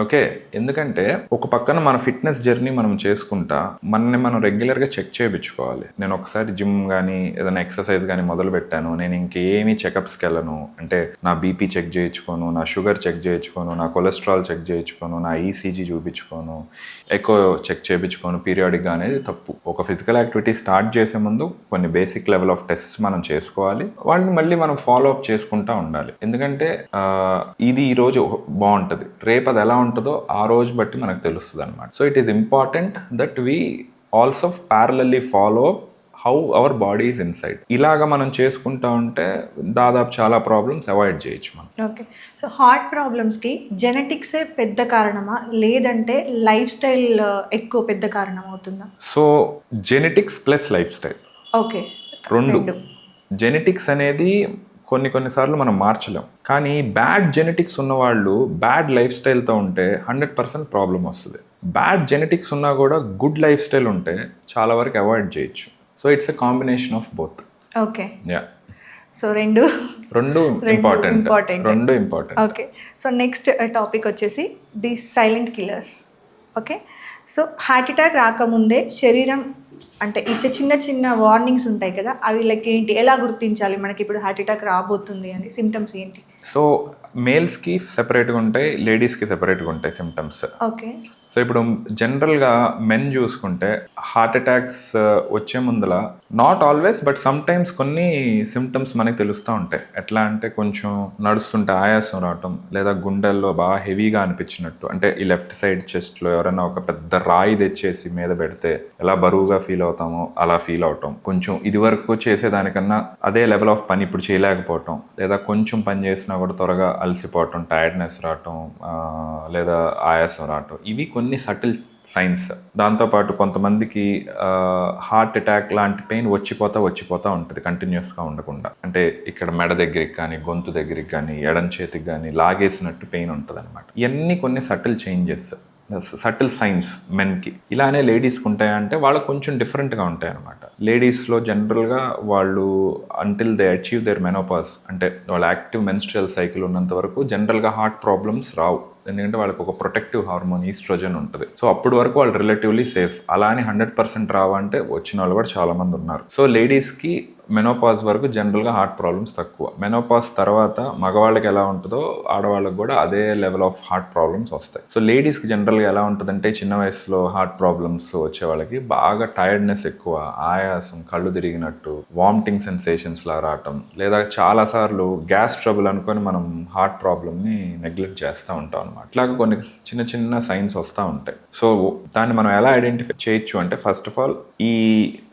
Okay, ఎందుకంటే ఒక పక్కన మన ఫిట్నెస్ జర్నీ మనం చేసుకుంటా మనని మనం రెగ్యులర్గా చెక్ చేయించుకోవాలి. నేను ఒకసారి జిమ్ కానీ ఏదైనా ఎక్సర్సైజ్ కానీ మొదలు పెట్టాను, నేను ఇంకేమీ చెకప్స్కి వెళ్ళను అంటే నా బీపీ చెక్ చేయించుకోను, నా షుగర్ చెక్ చేయించుకోను, నా కొలెస్ట్రాల్ చెక్ చేయించుకోను, నా ఈసీజీ చూపించుకోను, ఎక్కువ చెక్ చేయించుకోను పీరియాడిక్గా అనేది తప్పు. ఒక ఫిజికల్ యాక్టివిటీ స్టార్ట్ చేసే ముందు కొన్ని బేసిక్ లెవెల్ ఆఫ్ టెస్ట్స్ మనం చేసుకోవాలి, వాటిని మళ్ళీ మనం ఫాలో అప్ చేసుకుంటూ ఉండాలి. ఎందుకంటే ఇది ఈరోజు బాగుంటుంది, రేపు అది ఎలా ఉంటుందో ఆ రోజు బట్టి మనకు తెలుస్తుంది అనమాట. So it is important that we also parallelly follow how our body is inside. ఇలాగా మనం చేసుకుంటా ఉంటే దాదాపు చాలా ప్రాబ్లమ్స్ అవాయిడ్ చేయొచ్చు మనం. ఓకే, సో హార్ట్ ప్రాబ్లమ్స్కి జెనెటిక్సే పెద్ద కారణమా లేదంటే లైఫ్ స్టైల్ ఎక్కువ పెద్ద కారణం అవుతుందా? So genetics plus life style, okay, రెండు. జెనెటిక్స్ అనేది కొన్నిసార్లు మనం మార్చలేం, కానీ బ్యాడ్ జెనెటిక్స్ ఉన్నవాళ్ళు బ్యాడ్ లైఫ్ స్టైల్తో ఉంటే 100% ప్రాబ్లం వస్తుంది. బ్యాడ్ జెనెటిక్స్ ఉన్నా కూడా గుడ్ లైఫ్ స్టైల్ ఉంటే చాలా వరకు అవాయిడ్ చేయొచ్చు. So it's a combination of both. Okay, yeah. So రెండు important. Okay, so next topic వచ్చేసి the silent killers. Okay, so heart attack రాకముందే శరీరం అంటే ఇచ్చే చిన్న వార్నింగ్స్ ఉంటాయి కదా, అవి లైక్ ఏంటి, ఎలా గుర్తించాలి మనకి ఇప్పుడు హార్ట్ అటాక్ రాబోతుంది అని? సిమ్టమ్స్ ఏంటి? సో మేల్స్కి సెపరేట్గా ఉంటాయి, లేడీస్కి సెపరేట్గా ఉంటాయి సిమ్టమ్స్. ఓకే, సో ఇప్పుడు జనరల్గా మెన్ చూసుకుంటే హార్ట్ అటాక్స్ వచ్చే ముందల not always but some times కొన్ని సిమ్టమ్స్ మనకి తెలుస్తూ ఉంటాయి. ఎట్లా అంటే కొంచెం నడుస్తుంటే ఆయాసం రావటం, లేదా గుండెల్లో బాగా హెవీగా అనిపించినట్టు, అంటే ఈ లెఫ్ట్ సైడ్ చెస్ట్లో ఎవరైనా ఒక పెద్ద రాయి తెచ్చేసి మీద పెడితే ఎలా బరువుగా ఫీల్ అవుతామో అలా ఫీల్ అవటం, కొంచెం ఇది వరకు చేసేదానికన్నా అదే లెవెల్ ఆఫ్ పని ఇప్పుడు చేయలేకపోవటం, లేదా కొంచెం పని చేసినా కూడా త్వరగా అలసిపోవటం, టైర్డ్నెస్ రావటం, లేదా ఆయాసం రావటం, ఇవి కొన్ని సటిల్ సైన్స్. దాంతోపాటు కొంతమందికి హార్ట్ అటాక్ లాంటి పెయిన్ వచ్చిపోతా ఉంటుంది కంటిన్యూస్గా ఉండకుండా. అంటే ఇక్కడ మెడ దగ్గరికి కానీ, గొంతు దగ్గరికి కానీ, ఎడం చేతికి కానీ లాగేసినట్టు పెయిన్ ఉంటుంది అనమాట. ఇవన్నీ కొన్ని సటిల్ చేంజెస్, సటిల్ సైన్స్ మెన్కి. ఇలానే లేడీస్కి ఉంటాయంటే వాళ్ళకు కొంచెం డిఫరెంట్గా ఉంటాయి అనమాట. లేడీస్లో జనరల్గా వాళ్ళు until they achieve there menopause, అంటే వాళ్ళ యాక్టివ్ మెన్స్ట్రుయల్ సైకిల్ ఉన్నంత వరకు జనరల్గా హార్ట్ ప్రాబ్లమ్స్ రావు. ఎందుకంటే వాళ్ళకి ఒక ప్రొటెక్టివ్ హార్మోన్ ఈస్ట్రోజన్ ఉంటుంది. సో అప్పటి వరకు వాళ్ళు రిలేటివ్లీ సేఫ్. అలా అని 100% రావంటే వచ్చిన వాళ్ళు కూడా చాలామంది ఉన్నారు. సో లేడీస్కి మెనోపాజ్ వరకు జనరల్గా హార్ట్ ప్రాబ్లమ్స్ తక్కువ. మెనోపాజ్ తర్వాత మగవాళ్ళకి ఎలా ఉంటుందో ఆడవాళ్ళకి కూడా అదే లెవెల్ ఆఫ్ హార్ట్ ప్రాబ్లమ్స్ వస్తాయి. సో లేడీస్కి జనరల్గా ఎలా ఉంటుందంటే చిన్న వయసులో హార్ట్ ప్రాబ్లమ్స్ వచ్చే వాళ్ళకి బాగా టైర్డ్నెస్ ఎక్కువ, ఆయాసం, కళ్ళు తిరిగినట్టు, వామిటింగ్ సెన్సేషన్స్ లా రావటం, లేదా చాలాసార్లు గ్యాస్ ట్రబుల్ అనుకొని మనం హార్ట్ ప్రాబ్లమ్ని నెగ్లెక్ట్ చేస్తూ ఉంటాం అనమాట. ఇట్లాగా కొన్ని చిన్న సైన్స్ వస్తూ ఉంటాయి. సో దాన్ని మనం ఎలా ఐడెంటిఫై చేయొచ్చు అంటే, ఫస్ట్ ఆఫ్ ఆల్ ఈ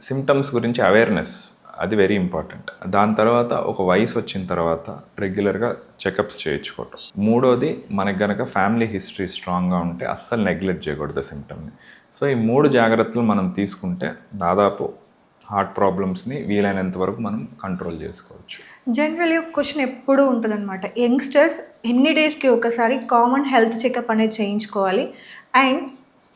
సిమ్టమ్స్ గురించి అవేర్నెస్, అది వెరీ ఇంపార్టెంట్. దాని తర్వాత ఒక వయసు వచ్చిన తర్వాత రెగ్యులర్గా చెకప్స్ చేయించుకోవటం. మూడోది, మనకి గనక ఫ్యామిలీ హిస్టరీ స్ట్రాంగ్గా ఉంటే అస్సలు నెగ్లెక్ట్ చేయకూడదు సిమ్టమ్ని. సో ఈ 3 జాగ్రత్తలు మనం తీసుకుంటే దాదాపు హార్ట్ ప్రాబ్లమ్స్ని వీలైనంత వరకు మనం కంట్రోల్ చేసుకోవచ్చు. జనరల్లీ ఒక క్వశ్చన్ ఎప్పుడూ ఉంటుందన్నమాట, యంగ్స్టర్స్ ఎన్ని డేస్కి ఒకసారి కామన్ హెల్త్ చెకప్ అనేది చేయించుకోవాలి, అండ్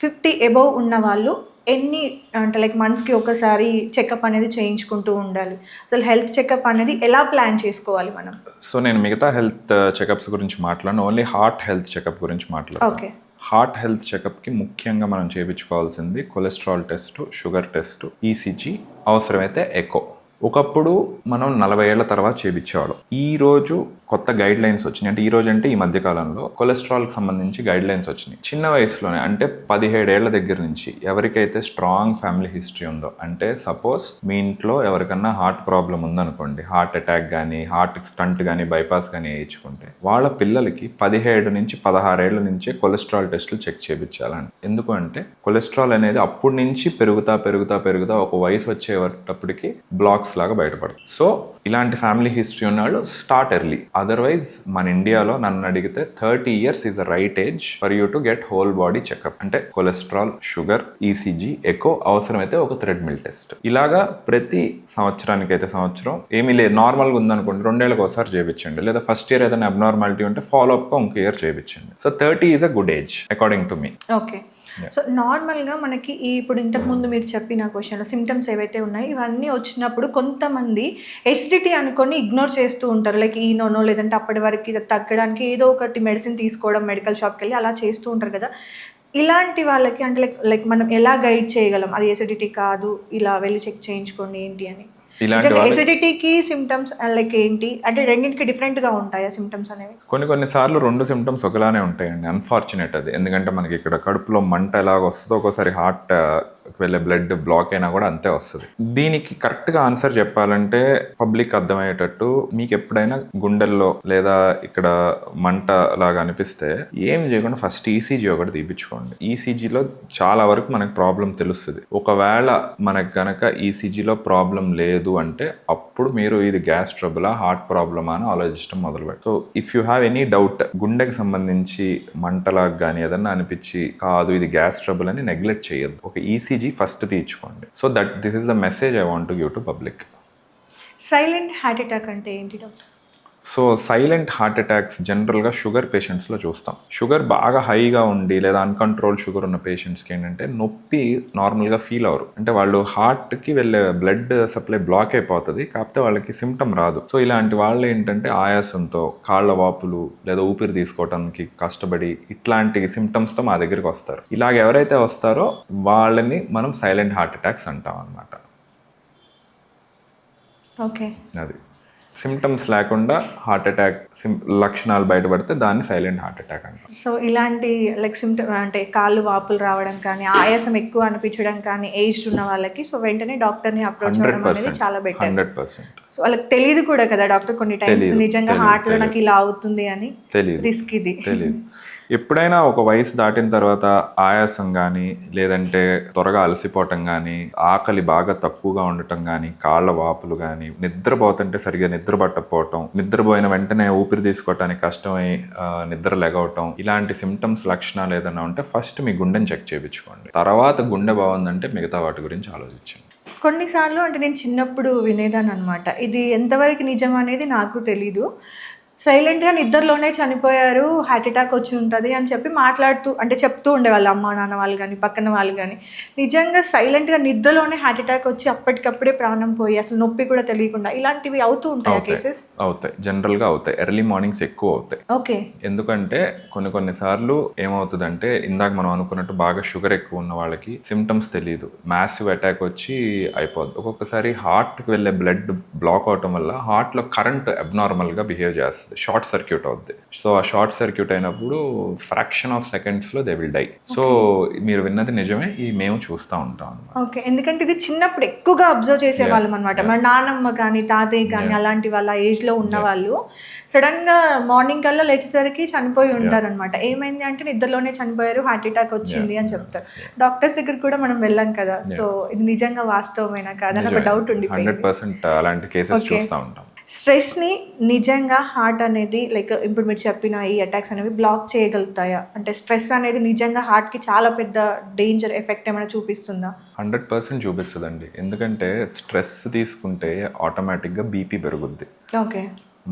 50 అబవ్ ఉన్న వాళ్ళు ఎన్ని అంటే లైక్ మంత్స్కి ఒకసారి చెకప్ అనేది చేయించుకుంటూ ఉండాలి? అసలు హెల్త్ చెకప్ అనేది ఎలా ప్లాన్ చేసుకోవాలి మనం? సో నేను మిగతా హెల్త్ చెకప్స్ గురించి మాట్లాడను, ఓన్లీ హార్ట్ హెల్త్ చెకప్ గురించి మాట్లాడతాను. ఓకే. హార్ట్ హెల్త్ చెకప్కి ముఖ్యంగా మనం చేయించుకోవాల్సింది cholesterol test, sugar test, ECG, అవసరమైతే ఎకో. ఒకప్పుడు మనం 40 ఏళ్ల తర్వాత చేయించేవాళ్ళం. ఈ రోజు కొత్త గైడ్ లైన్స్ వచ్చినాయి. అంటే ఈ రోజు అంటే ఈ మధ్యకాలంలో కొలెస్ట్రాల్కి సంబంధించి గైడ్ లైన్స్ వచ్చినాయి. చిన్న వయసులోనే అంటే 17 ఏళ్ల దగ్గర నుంచి ఎవరికైతే స్ట్రాంగ్ ఫ్యామిలీ హిస్టరీ ఉందో, అంటే సపోజ్ మీ ఇంట్లో ఎవరికన్నా హార్ట్ ప్రాబ్లం ఉందనుకోండి, హార్ట్ అటాక్ కానీ హార్ట్ స్టంట్ కానీ బైపాస్ కానీ వేయించుకుంటే వాళ్ళ పిల్లలకి 17 నుంచి 16 ఏళ్ల నుంచే కొలెస్ట్రాల్ టెస్టులు చెక్ చేయించాలండి. ఎందుకు అంటే కొలెస్ట్రాల్ అనేది అప్పటి నుంచి పెరుగుతా ఒక వయసు వచ్చేటప్పటికి బ్లాక్స్ లాగా బయటపడుతుంది. సో ఇలాంటి ఫ్యామిలీ హిస్టరీ ఉన్న వాళ్ళు స్టార్ట్ ఎర్లీ. అదర్వైజ్ మన ఇండియాలో నన్ను అడిగితే 30 years is the right age for you to get whole body checkup. అంటే కొలెస్ట్రాల్, షుగర్, ఈసీజీ, ఎకో, అవసరమైతే ఒక థ్రెడ్మిల్ టెస్ట్. ఇలాగా ప్రతి సంవత్సరానికైతే సంవత్సరం ఏమీ లేదు, నార్మల్గా ఉందనుకోండి 2 ఏళ్ళకి ఒకసారి చేయించండి, లేదా ఫస్ట్ ఇయర్ ఏదైనా అబ్నార్మాలిటీ ఉంటే ఫాలో అప్గా ఇంకో ఇయర్ చేయించండి. So 30 is a good age according to me. Okay. So నార్మల్గా మనకి ఇప్పుడు ఇంతకుముందు మీరు చెప్పిన క్వశ్చన్లో సిమ్టమ్స్ ఏవైతే ఉన్నాయో ఇవన్నీ వచ్చినప్పుడు కొంతమంది ఎసిడిటీ అనుకొని ఇగ్నోర్ చేస్తూ ఉంటారు. లైక్ ఈనోనో లేదంటే అప్పటి వరకు ఇది తగ్గడానికి ఏదో ఒకటి మెడిసిన్ తీసుకోవడం, మెడికల్ షాప్కి వెళ్ళి అలా చేస్తూ ఉంటారు కదా. ఇలాంటి వాళ్ళకి అంటే లైక్ మనం ఎలా గైడ్ చేయగలం, అది ఎసిడిటీ కాదు, ఇలా వెళ్ళి చెక్ చేయించుకోండి ఏంటి అని? ఎసిడిటీకి సిమ్టమ్స్ లైక్ ఏంటి అంటే రెండింటికి డిఫరెంట్గా ఉంటాయా సిమ్టమ్స్ అనేవి? కొన్ని సార్లు 2 సిమ్టమ్స్ ఒకలానే ఉంటాయండి. అన్ఫార్చునేట్ అది. ఎందుకంటే మనకి ఇక్కడ కడుపులో మంట ఎలాగ వస్తుందో ఒక్కోసారి హార్ట్ వెళ్ళే బ్లడ్ బ్లాక్ అయినా కూడా అంతే వస్తుంది. దీనికి కరెక్ట్గా ఆన్సర్ చెప్పాలంటే పబ్లిక్ అర్థమయ్యేటట్టు, మీకు ఎప్పుడైనా గుండెల్లో లేదా ఇక్కడ మంట లాగా అనిపిస్తే ఏం చేయకుండా ఫస్ట్ ఈసీజీ ఒకటి తీపించుకోండి. ఈసీజీలో చాలా వరకు మనకు ప్రాబ్లం తెలుస్తుంది. ఒకవేళ మనకు కనుక ఈసీజీలో ప్రాబ్లం లేదు అంటే అప్పుడు మీరు ఇది గ్యాస్ ట్రబులా, హార్ట్ ప్రాబ్లమా అని ఆలోచించడం మొదలుపెట్టారు. So if you have any doubt, గుండెకి సంబంధించి మంటలాగా కానీ ఏదన్నా అనిపించి కాదు ఇది గ్యాస్ ట్రబుల్ అని నెగ్లెక్ట్ చేయొద్దు. ఒక ఈసీజీ ఫస్ట్ తీర్చుకోండి. So that this is the message I want to give to public. Silent heart attack అంటే ఏంటి doctor? So silent heart attacks జనరల్గా షుగర్ పేషెంట్స్లో చూస్తాం. షుగర్ బాగా హైగా ఉండి లేదా అన్కంట్రోల్ షుగర్ ఉన్న పేషెంట్స్కి ఏంటంటే నొప్పి నార్మల్గా ఫీల్ అవరు. అంటే వాళ్ళు హార్ట్కి వెళ్ళే బ్లడ్ సప్లై బ్లాక్ అయిపోతుంది, కాకపోతే వాళ్ళకి సిమ్టమ్ రాదు. సో ఇలాంటి వాళ్ళు ఏంటంటే ఆయాసంతో, కాళ్ళ వాపులు లేదా ఊపిరి తీసుకోవడానికి కష్టపడి ఇట్లాంటి సిమ్టమ్స్తో మా దగ్గరికి వస్తారు. ఇలాగ ఎవరైతే వస్తారో వాళ్ళని మనం సైలెంట్ హార్ట్ అటాక్స్ అంటాం అన్నమాట. ఓకే. అది సిమ్టమ్స్ లేకుండా హార్ట్ అటాక్ లక్షణాలు బయటపడితే దాన్ని సైలెంట్ హార్ట్ అటాక్ అంటాం. సో ఇలాంటి లైక్ సిమ్టమ్ అంటే కాళ్ళు వాపులు రావడం కానీ, ఆయాసం ఎక్కువ అనిపించడం కానీ ఏజ్డ్ ఉన్న వాళ్ళకి సో వెంటనే డాక్టర్ని అప్రోచ్ అవ్వడం అనేది చాలా బెటర్. 100%. సో వాళ్ళకి తెలియదు కూడా కదా డాక్టర్ కొన్ని టైమ్స్ నిజంగా హార్ట్లో నాకు ఇలా అవుతుంది అని. తెలియదు, రిస్క్ ఇది. తెలియదు. ఎప్పుడైనా ఒక వయసు దాటిన తర్వాత ఆయాసం కానీ, లేదంటే త్వరగా అలసిపోవటం కానీ, ఆకలి బాగా తక్కువగా ఉండటం కానీ, కాళ్ళ వాపులు కానీ, నిద్రపోతుంటే సరిగా నిద్ర పట్టకపోవటం, నిద్రపోయిన వెంటనే ఊపిరి తీసుకోవటానికి కష్టమై నిద్ర లెగవటం, ఇలాంటి సిమ్టమ్స్ లక్షణాలు ఏదైనా ఉంటే ఫస్ట్ మీ గుండెని చెక్ చేయించుకోండి. తర్వాత గుండె బాగుందంటే మిగతా వాటి గురించి ఆలోచించండి. కొన్నిసార్లు అంటే నేను చిన్నప్పుడు వినేదాన్ని అనమాట, ఇది ఎంతవరకు నిజం అనేది నాకు తెలీదు, సైలెంట్గా నిద్రలోనే చనిపోయారు, హార్ట్ అటాక్ వచ్చి ఉంటుంది అని చెప్పి మాట్లాడుతూ అంటే చెప్తూ ఉండేవాళ్ళు అమ్మ నాన్న వాళ్ళు కానీ పక్కన వాళ్ళు కానీ. నిజంగా సైలెంట్గా నిద్రలోనే హార్ట్ అటాక్ వచ్చి అప్పటికప్పుడే ప్రాణం పోయి అసలు నొప్పి కూడా తెలియకుండా ఇలాంటివి అవుతూ ఉంటాయి కేసెస్? అవుతాయి, జనరల్గా అవుతాయి. ఎర్లీ మార్నింగ్స్ ఎక్కువ అవుతాయి. ఓకే. ఎందుకంటే కొన్నిసార్లు ఏమవుతుందంటే ఇందాక మనం అనుకున్నట్టు బాగా షుగర్ ఎక్కువ ఉన్న వాళ్ళకి సిమ్టమ్స్ తెలియదు, మ్యాసివ్ అటాక్ వచ్చి అయిపోద్ది. ఒక్కొక్కసారి హార్ట్కి వెళ్ళే బ్లడ్ బ్లాక్ అవటం వల్ల హార్ట్లో కరెంట్ అబ్నార్మల్గా బిహేవ్ చేస్తుంది, షార్ట్ సర్క్యూట్ అవుద్ది. సో ఆ షార్ట్ సర్క్యూట్ అయినప్పుడు ఫ్రాక్షన్ ఆఫ్ సెకండ్స్లో దే విల్ డై. సో మీరు విన్నది నిజమే, మేము చూస్తూ ఉంటాం అన్నమాట. ఓకే. ఎందుకంటే ఇది చిన్నప్పుడు ఎక్కువగా అబ్జర్వ్ చేసేవాళ్ళం అనమాట. మన నానమ్మ కానీ తాతయ్య కానీ అలాంటి వాళ్ళ ఏజ్లో ఉన్న వాళ్ళు సడన్గా మార్నింగ్ కల్లా లేచేసరికి చనిపోయి ఉంటారనమాట. ఏమైంది అంటే నిద్రలోనే చనిపోయారు, హార్ట్ అటాక్ వచ్చింది అని చెప్తారు. డాక్టర్స్ దగ్గర కూడా మనం వెళ్ళాం కదా, సో ఇది నిజంగా వాస్తవమేనా కాదని ఒక డౌట్ ఉండిపోయింది. 100% అలాంటి కేసెస్ చూస్తూ ఉంటాం. స్ట్రెస్ని నిజంగా హార్ట్ అనేది లైక్ ఇప్పుడు మీరు చెప్పిన ఈ అటాక్స్ అనేవి బ్లాక్ చేయగలుగుతాయా? అంటే స్ట్రెస్ అనేది నిజంగా హార్ట్కి చాలా పెద్ద డేంజర్ ఎఫెక్ట్ ఏమైనా చూపిస్తుందా? 100% చూపిస్తుందండి. ఎందుకంటే స్ట్రెస్ తీసుకుంటే ఆటోమేటిక్గా బీపీ పెరుగుద్ది. ఓకే.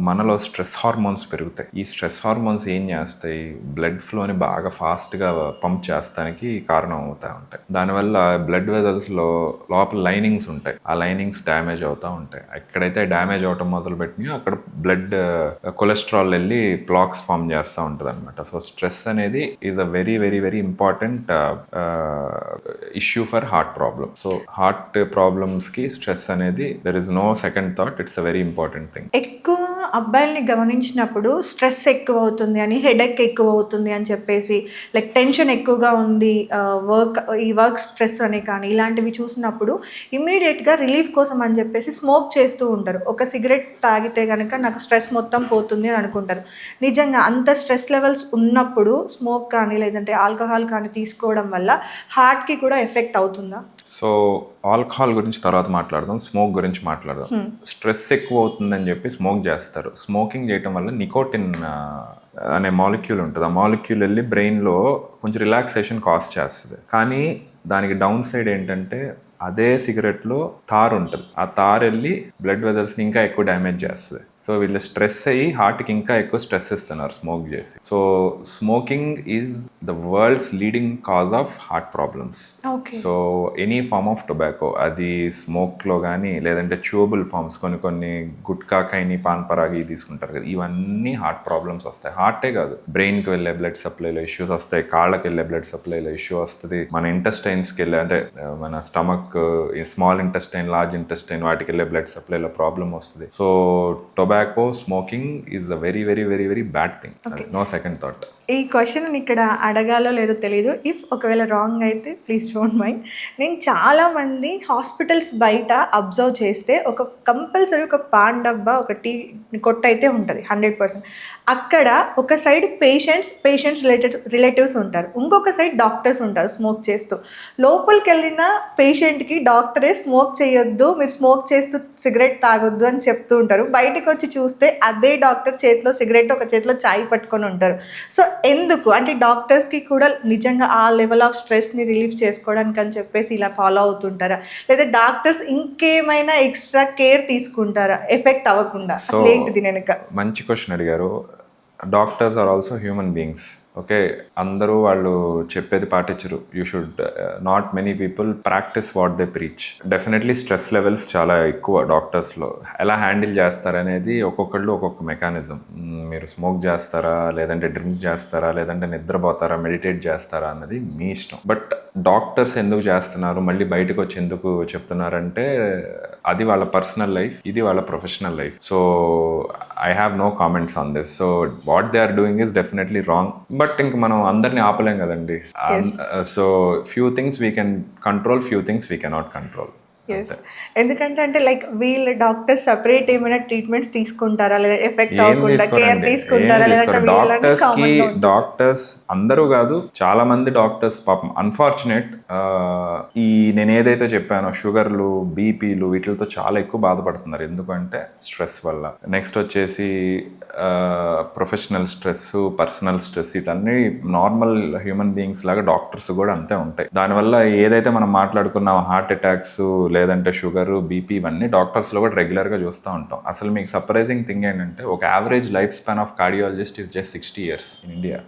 మనలో స్ట్రెస్ హార్మోన్స్ పెరుగుతాయి. ఈ స్ట్రెస్ హార్మోన్స్ ఏం చేస్తాయి, బ్లడ్ ఫ్లోని బాగా ఫాస్ట్గా పంప్ చేస్తానికి కారణం అవుతూ ఉంటాయి. దానివల్ల బ్లడ్ వెజల్స్లో లోపల లైనింగ్స్ ఉంటాయి, ఆ లైనింగ్స్ డ్యామేజ్ అవుతూ ఉంటాయి. ఎక్కడైతే డ్యామేజ్ అవటం మొదలుపెట్టినాయో అక్కడ బ్లడ్ కొలెస్ట్రాల్ వెళ్ళి ప్లాక్స్ ఫామ్ చేస్తూ ఉంటుంది అనమాట. సో స్ట్రెస్ అనేది is a very very very important issue for heart problem. So heart ప్రాబ్లమ్స్కి స్ట్రెస్ అనేది there is no second thought, it's a very important thing. ఎక్కువ అబ్బాయిల్ని గమనించినప్పుడు స్ట్రెస్ ఎక్కువ అవుతుంది అని, హెడేక్ ఎక్కువ అవుతుంది అని చెప్పేసి, లైక్ టెన్షన్ ఎక్కువగా ఉంది, వర్క్ స్ట్రెస్ అని కానీ ఇలాంటివి చూసినప్పుడు ఇమీడియట్గా రిలీఫ్ కోసం అని చెప్పేసి స్మోక్ చేస్తూ ఉంటారు. ఒక సిగరెట్ తాగితే కనుక నాకు స్ట్రెస్ మొత్తం పోతుంది అని అనుకుంటారు. నిజంగా అంత స్ట్రెస్ లెవెల్స్ ఉన్నప్పుడు స్మోక్ కానీ లేదంటే ఆల్కహాల్ కానీ తీసుకోవడం వల్ల హార్ట్కి కూడా ఎఫెక్ట్ అవుతుందా? సో ఆల్కహాల్ గురించి తర్వాత మాట్లాడదాం, స్మోక్ గురించి మాట్లాడదాం. స్ట్రెస్ ఎక్కువ అవుతుందని చెప్పి స్మోక్ చేస్తారు. స్మోకింగ్ చేయటం వల్ల నికోటిన్ అనే మాలిక్యూల్ ఉంటుంది. ఆ మాలిక్యూల్ వెళ్ళి బ్రెయిన్లో కొంచెం రిలాక్సేషన్ కాజ్ చేస్తుంది. కానీ దానికి డౌన్ సైడ్ ఏంటంటే అదే సిగరెట్లో తార్ ఉంటుంది, ఆ తార్ వెళ్ళి బ్లడ్ వెజల్స్ని ఇంకా ఎక్కువ డ్యామేజ్ చేస్తుంది. సో వీళ్ళు స్ట్రెస్ అయ్యి హార్ట్కి ఇంకా ఎక్కువ స్ట్రెస్ ఇస్తున్నారు స్మోక్ చేసి. So smoking is the world's leading cause of heart problems. So any form of tobacco, అది స్మోక్లో కానీ లేదంటే చూవబుల్ ఫార్మ్స్, కొన్ని గుట్కా కైని పాన్ పరాగి తీసుకుంటారు కదా, ఇవన్నీ హార్ట్ ప్రాబ్లమ్స్ వస్తాయి. హార్టే కాదు, బ్రెయిన్కి వెళ్ళే బ్లడ్ సప్లైలో ఇష్యూస్ వస్తాయి, కాళ్ళకి వెళ్ళే బ్లడ్ సప్లైలో ఇష్యూ వస్తుంది, మన ఇంటెస్టైన్స్కి వెళ్ళే అంటే మన stomach, small intestine, large intestine వాటికి వెళ్ళే బ్లడ్ సప్లైలో ప్రాబ్లం వస్తుంది. So tobacco, smoking is a very very very very bad thing, no second thought. ఈ క్వశ్చన్ ఇక్కడ అడగాలో లేదో తెలియదు, ఇఫ్ ఒకవేళ రాంగ్ అయితే ప్లీజ్ డోంట్ మైండ్. నేను చాలామంది హాస్పిటల్స్ బయట అబ్జర్వ్ చేస్తే ఒక కంపల్సరీ ఒక పాన్ డబ్బా, ఒక టీ కొట్టు అయితే ఉంటుంది 100%. అక్కడ ఒక సైడ్ పేషెంట్స్ రిలేటివ్స్ ఉంటారు, ఇంకొక సైడ్ డాక్టర్స్ ఉంటారు స్మోక్ చేస్తూ. లోపలికి వెళ్ళిన పేషెంట్కి డాక్టరే స్మోక్ చేయొద్దు, మీరు స్మోక్ చేస్తూ సిగరెట్ తాగొద్దు అని చెప్తూ ఉంటారు. బయటకు వచ్చి చూస్తే అదే డాక్టర్ చేతిలో సిగరెట్, ఒక చేతిలో చాయ్ పట్టుకొని ఉంటారు. సో ఎందుకు అంటే డాక్టర్స్కి కూడా నిజంగా ఆ లెవెల్ ఆఫ్ స్ట్రెస్ని రిలీఫ్ చేసుకోవడానికి అని చెప్పేసి ఇలా ఫాలో అవుతుంటారా, లేదా డాక్టర్స్ ఇంకేమైనా ఎక్స్ట్రా కేర్ తీసుకుంటారా ఎఫెక్ట్ అవ్వకుండా? అసలు ఏంటిది వెనుక? మంచి క్వశ్చన్ అడిగారు. Doctors are also human beings. Okay, అందరూ వాళ్ళు చెప్పేది పాటించరు. You should not many people practice what they preach. Definitely stress levels చాలా ఎక్కువ డాక్టర్స్లో. ఎలా హ్యాండిల్ చేస్తారనేది ఒక్కొక్కళ్ళు ఒక్కొక్క మెకానిజం. మీరు స్మోక్ చేస్తారా, లేదంటే డ్రింక్ చేస్తారా, లేదంటే నిద్రపోతారా, మెడిటేట్ చేస్తారా అన్నది మీ ఇష్టం. బట్ డాక్టర్స్ ఎందుకు చేస్తున్నారు, మళ్ళీ బయటకు వచ్చి ఎందుకు చెప్తున్నారంటే అది వాళ్ళ పర్సనల్ లైఫ్, ఇది వాళ్ళ professional life. So I have no comments on this. So what they are doing is definitely wrong. But ఇంక మనం అందరినీ ఆపలేం కదండి. So few things we can control, few things we cannot control. ఎందుకంటే అంటే like వీళ్ళ డాక్టర్స్ సెపరేట్ ఏమైనా treatments తీసుకుంటారా, లేదా ఎఫెక్ట్ అవ్వకుండా కేర్ తీసుకుంటారా, లేదంటే డాక్టర్స్ అందరూ కాదు, చాలా మంది డాక్టర్స్ పాపం అన్ఫార్చునేట్ ఈ నేను ఏదైతే చెప్పానో షుగర్లు, బీపీలు వీటితో చాలా ఎక్కువ బాధపడుతున్నారు. ఎందుకంటే స్ట్రెస్ వల్ల. నెక్స్ట్ వచ్చేసి ప్రొఫెషనల్ స్ట్రెస్, పర్సనల్ స్ట్రెస్, ఇటన్నీ నార్మల్ హ్యూమన్ బీయింగ్స్ లాగా డాక్టర్స్ కూడా అంతే ఉంటాయి. దానివల్ల ఏదైతే మనం మాట్లాడుకున్నాం హార్ట్ అటాక్స్, లేదంటే షుగర్, బీపీ, ఇవన్నీ డాక్టర్స్లో కూడా రెగ్యులర్గా చూస్తూ ఉంటాం. అసలు మీకు సర్ప్రైజింగ్ థింగ్ ఏంటంటే ఒక average life span of cardiologist is just 60 years in India.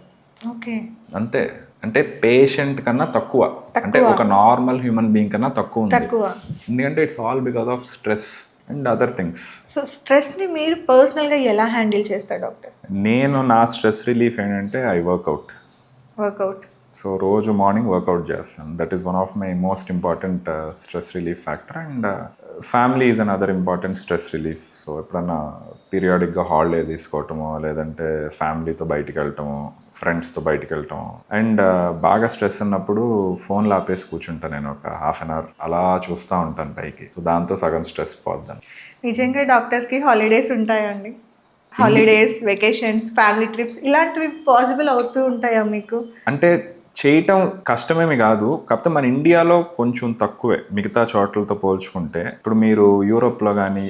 Okay, అంతే. అంటే పేషెంట్ కన్నా తక్కువ, అంటే ఒక నార్మల్ హ్యూమన్ బీయింగ్ కన్నా తక్కువ ఉంది. ఎందుకంటే it's all because of stress and other things. So స్ట్రెస్ని మీరు పర్సనల్గా ఎలా హ్యాండిల్ చేస్తారు డాక్టర్? నేను నా స్ట్రెస్ రిలీఫ్ ఏంటంటే ఐ వర్కౌట్. సో రోజు మార్నింగ్ వర్కౌట్ చేస్తాను. That is one of my most important stress relief factor. And family is another important stress relief. So ఎప్పుడన్నా పీరియాడిక్గా హాలిడే తీసుకోవటమో, లేదంటే ఫ్యామిలీతో బయటికి వెళ్ళటమో, ఫ్రెండ్స్తో బయటికి వెళ్ళటము. అండ్ బాగా స్ట్రెస్ ఉన్నప్పుడు ఫోన్లో ఆపేసి కూర్చుంటాను నేను ఒక ½ an hour, అలా చూస్తూ ఉంటాను పైకి. సో దాంతో సగం స్ట్రెస్ పోద్దాను. నిజంగా డాక్టర్స్కి హాలిడేస్ ఉంటాయండి? హాలిడేస్, వెకేషన్స్, ఫ్యామిలీ ట్రిప్స్ ఇలాంటివి పాసిబుల్ అవుతూ ఉంటాయా మీకు? అంటే చేయటం కష్టమేమి కాదు, కాకపోతే మన ఇండియాలో కొంచెం తక్కువే మిగతా చోట్లతో పోల్చుకుంటే. ఇప్పుడు మీరు యూరోప్లో కానీ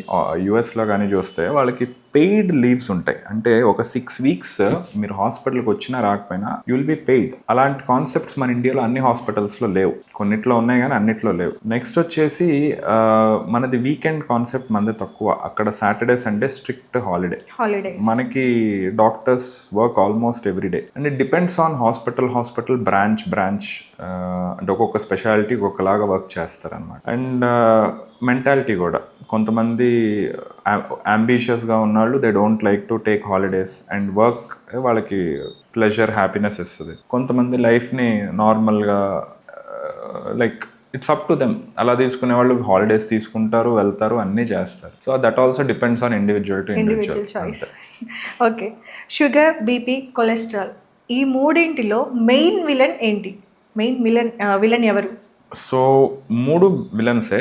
యుఎస్లో కానీ చూస్తే వాళ్ళకి పెయిడ్ లీవ్స్ ఉంటాయి. అంటే ఒక 6 weeks మీరు హాస్పిటల్కి వచ్చినా రాకపోయినా యూ విల్ బి పెయిడ్. అలాంటి కాన్సెప్ట్స్ మన ఇండియాలో అన్ని హాస్పిటల్స్లో లేవు, కొన్నిట్లో ఉన్నాయి కానీ అన్నిట్లో లేవు. నెక్స్ట్ వచ్చేసి మనది వీకెండ్ కాన్సెప్ట్ మనది తక్కువ. అక్కడ సాటర్డే సండే స్ట్రిక్ట్ హాలిడే. మనకి doctors work almost everyday and it depends on hospital branch అంటే ఒక్కొక్క స్పెషాలిటీ ఒక్కొక్కలాగా వర్క్ చేస్తారనమాట. అండ్ మెంటాలిటీ కూడా, కొంతమంది అంబిషియస్గా ఉన్నవాళ్ళు they don't like to take holidays and work వాళ్ళకి ప్లెజర్ హ్యాపీనెస్ ఇస్తుంది. కొంతమంది లైఫ్ని నార్మల్గా like it's up to them, అలా తీసుకునే వాళ్ళు హాలిడేస్ తీసుకుంటారు, వెళ్తారు, అన్నీ చేస్తారు. So that also depends on individual to individual choice. Okay, sugar, BP, cholesterol ఈ మూడింటిలో మెయిన్ విలన్ ఏంటి? మెయిన్ విలన్ ఎవరు? సో 3 విలన్సే.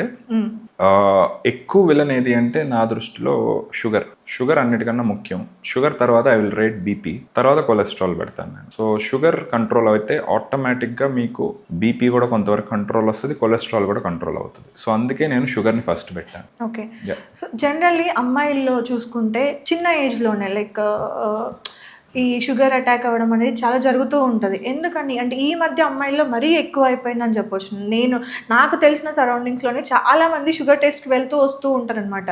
ఎక్కువ విలన్ ఏది అంటే నా దృష్టిలో షుగర్ అన్నిటికన్నా ముఖ్యం. షుగర్ తర్వాత ఐ విల్ రేట్ బీపీ, తర్వాత కొలెస్ట్రాల్ పెడతాను నేను. సో షుగర్ కంట్రోల్ అయితే ఆటోమేటిక్గా మీకు బీపీ కూడా కొంతవరకు కంట్రోల్ వస్తుంది, కొలెస్ట్రాల్ కూడా కంట్రోల్ అవుతుంది. సో అందుకే నేను షుగర్ని ఫస్ట్ పెట్టాను. ఓకే, సో జనరల్లీ అమ్మాయిల్లో చూసుకుంటే చిన్న ఏజ్లోనే లైక్ ఈ షుగర్ అటాక్ అవ్వడం అనేది చాలా జరుగుతూ ఉంటుంది. ఎందుకని అంటే ఈ మధ్య అమ్మాయిల్లో మరీ ఎక్కువ అయిపోయిందని చెప్పొచ్చు. నాకు తెలిసిన సరౌండింగ్స్లోనే చాలామంది షుగర్ టెస్ట్కి వెళ్తూ వస్తూ ఉంటారనమాట.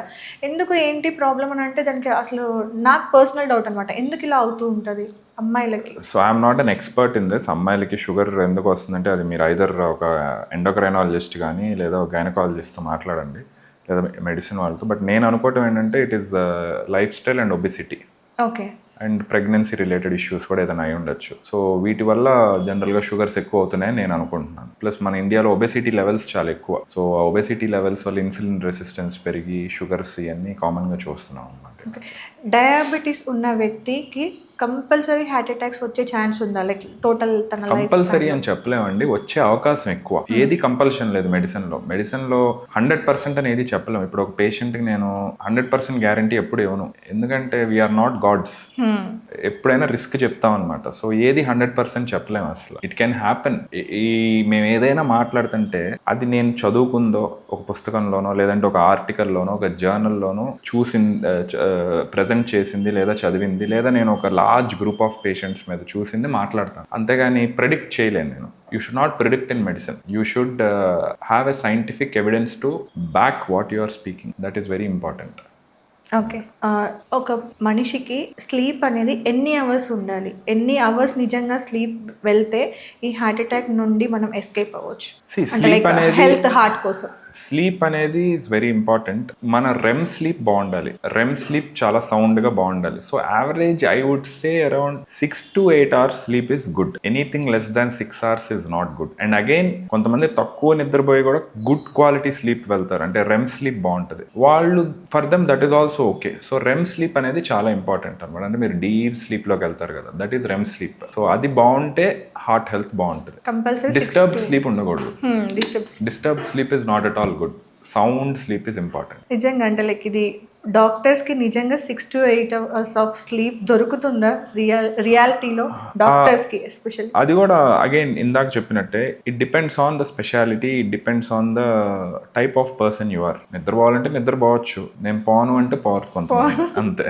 ఎందుకు ఏంటి ప్రాబ్లం అని అంటే దానికి అసలు నాకు పర్సనల్ డౌట్ అనమాట, ఎందుకు ఇలా అవుతూ ఉంటుంది అమ్మాయిలకి? So I'm not an expert in this. అమ్మాయిలకి షుగర్ ఎందుకు వస్తుందంటే అది మీరు ఐదర్ ఒక ఎండోక్రైనాలజిస్ట్ కానీ లేదా గైనకాలజిస్ట్తో మాట్లాడండి, లేదా మెడిసిన్ వాళ్ళతో. బట్ నేను అనుకోవటం ఏంటంటే it is life style and obesity. Okay, and pregnancy related issues కూడా ఏదైనా అయి ఉండొచ్చు. సో వీటి వల్ల జనరల్గా షుగర్స్ ఎక్కువ అవుతున్నాయని నేను అనుకుంటున్నాను. ప్లస్ మన ఇండియాలో ఒబెసిటీ లెవెల్స్ చాలా ఎక్కువ. సో ఆ ఒబెసిటీ లెవెల్స్ వల్ల ఇన్సులిన్ రెసిస్టెన్స్ పెరిగి షుగర్స్ ఇవన్నీ కామన్గా చూస్తున్నాం అన్నమాట. డయాబెటీస్ ఉన్న వ్యక్తికి కంపల్సరీ హార్ట్ అటాక్స్ వచ్చే ఛాన్స్ ఉందా? లైక్ టోటల్ తన కంపల్సరీ అని చెప్పలేమండి, వచ్చే అవకాశం ఎక్కువ. ఏది కంపల్షన్ లేదు మెడిసిన్లో 100% అని ఏది చెప్పలేము. ఇప్పుడు ఒక పేషెంట్కి నేను 100% గ్యారంటీ ఎప్పుడు ఇవ్వను, ఎందుకంటే వీఆర్ నాట్ గాడ్స్. ఎప్పుడైనా రిస్క్ చెప్తాం అనమాట. సో ఏది 100% చెప్పలేము అసలు. It can happen. మేము ఏదైనా మాట్లాడుతుంటే అది నేను చదువుకుందో ఒక పుస్తకంలోనో, లేదంటే ఒక ఆర్టికల్లోనో, ఒక జర్నల్లోనో ప్రజెంట్ చేసింది, లేదా చదివింది, లేదా నేను ఒక లార్జ్ గ్రూప్ ఆఫ్ పేషెంట్స్ మీద చూసింది మాట్లాడతాను. అంతేగాని ప్రెడిక్ట్ చేయలేను నేను. You should not predict in medicine. You should have a scientific evidence to back what you are speaking. That is very important. Okay, ఒక మనిషికి స్లీప్ అనేది ఎన్ని అవర్స్ ఉండాలి? ఎన్ని అవర్స్ నిజంగా స్లీప్ వెళ్తే ఈ హార్ట్ అటాక్ నుండి మనం ఎస్కేప్ అవ్వచ్చు? హెల్త్ హార్ట్ కోసం స్లీప్ అనేది ఈజ్ వెరీ ఇంపార్టెంట్. మన రెమ్ స్లీప్ బాగుండాలి. రెమ్ స్లీప్ చాలా సౌండ్గా బాగుండాలి. So average I would say around 6 to 8 hours sleep is good. Anything less than 6 hours is not good. And again కొంతమంది తక్కువ నిద్రపోయి కూడా గుడ్ క్వాలిటీ స్లీప్ వెళ్తారు, అంటే రెమ్ స్లీప్ బాగుంటుంది వాళ్ళు. For them that is also okay. So REM sleep అనేది చాలా ఇంపార్టెంట్ అనమాట. అంటే మీరు డీప్ స్లీప్లోకి వెళ్తారు కదా, that is REM sleep. So అది బాగుంటే హార్ట్ హెల్త్ బాగుంటుంది. డిస్టర్బ్ స్లీప్ ఉండకూడదు. Disturb sleep is not at all good. Sound sleep is important. నిజంగా అంటే లైక్ ఇది డాక్టర్స్కి నిజంగా 6 to 8 hours ఆఫ్ స్లీప్ దొరుకుతుందా రియాలిటీలో డాక్టర్స్కి ఎస్పెషల్లీ? అది కూడా అగైన్ ఇందాక చెప్పినట్టే it depends on the speciality, it depends on the type of person you are. నిద్రపోవాలంటే నిద్రపోవచ్చు, నేను పోను అంటే పోరు కొంతమంది, అంతే.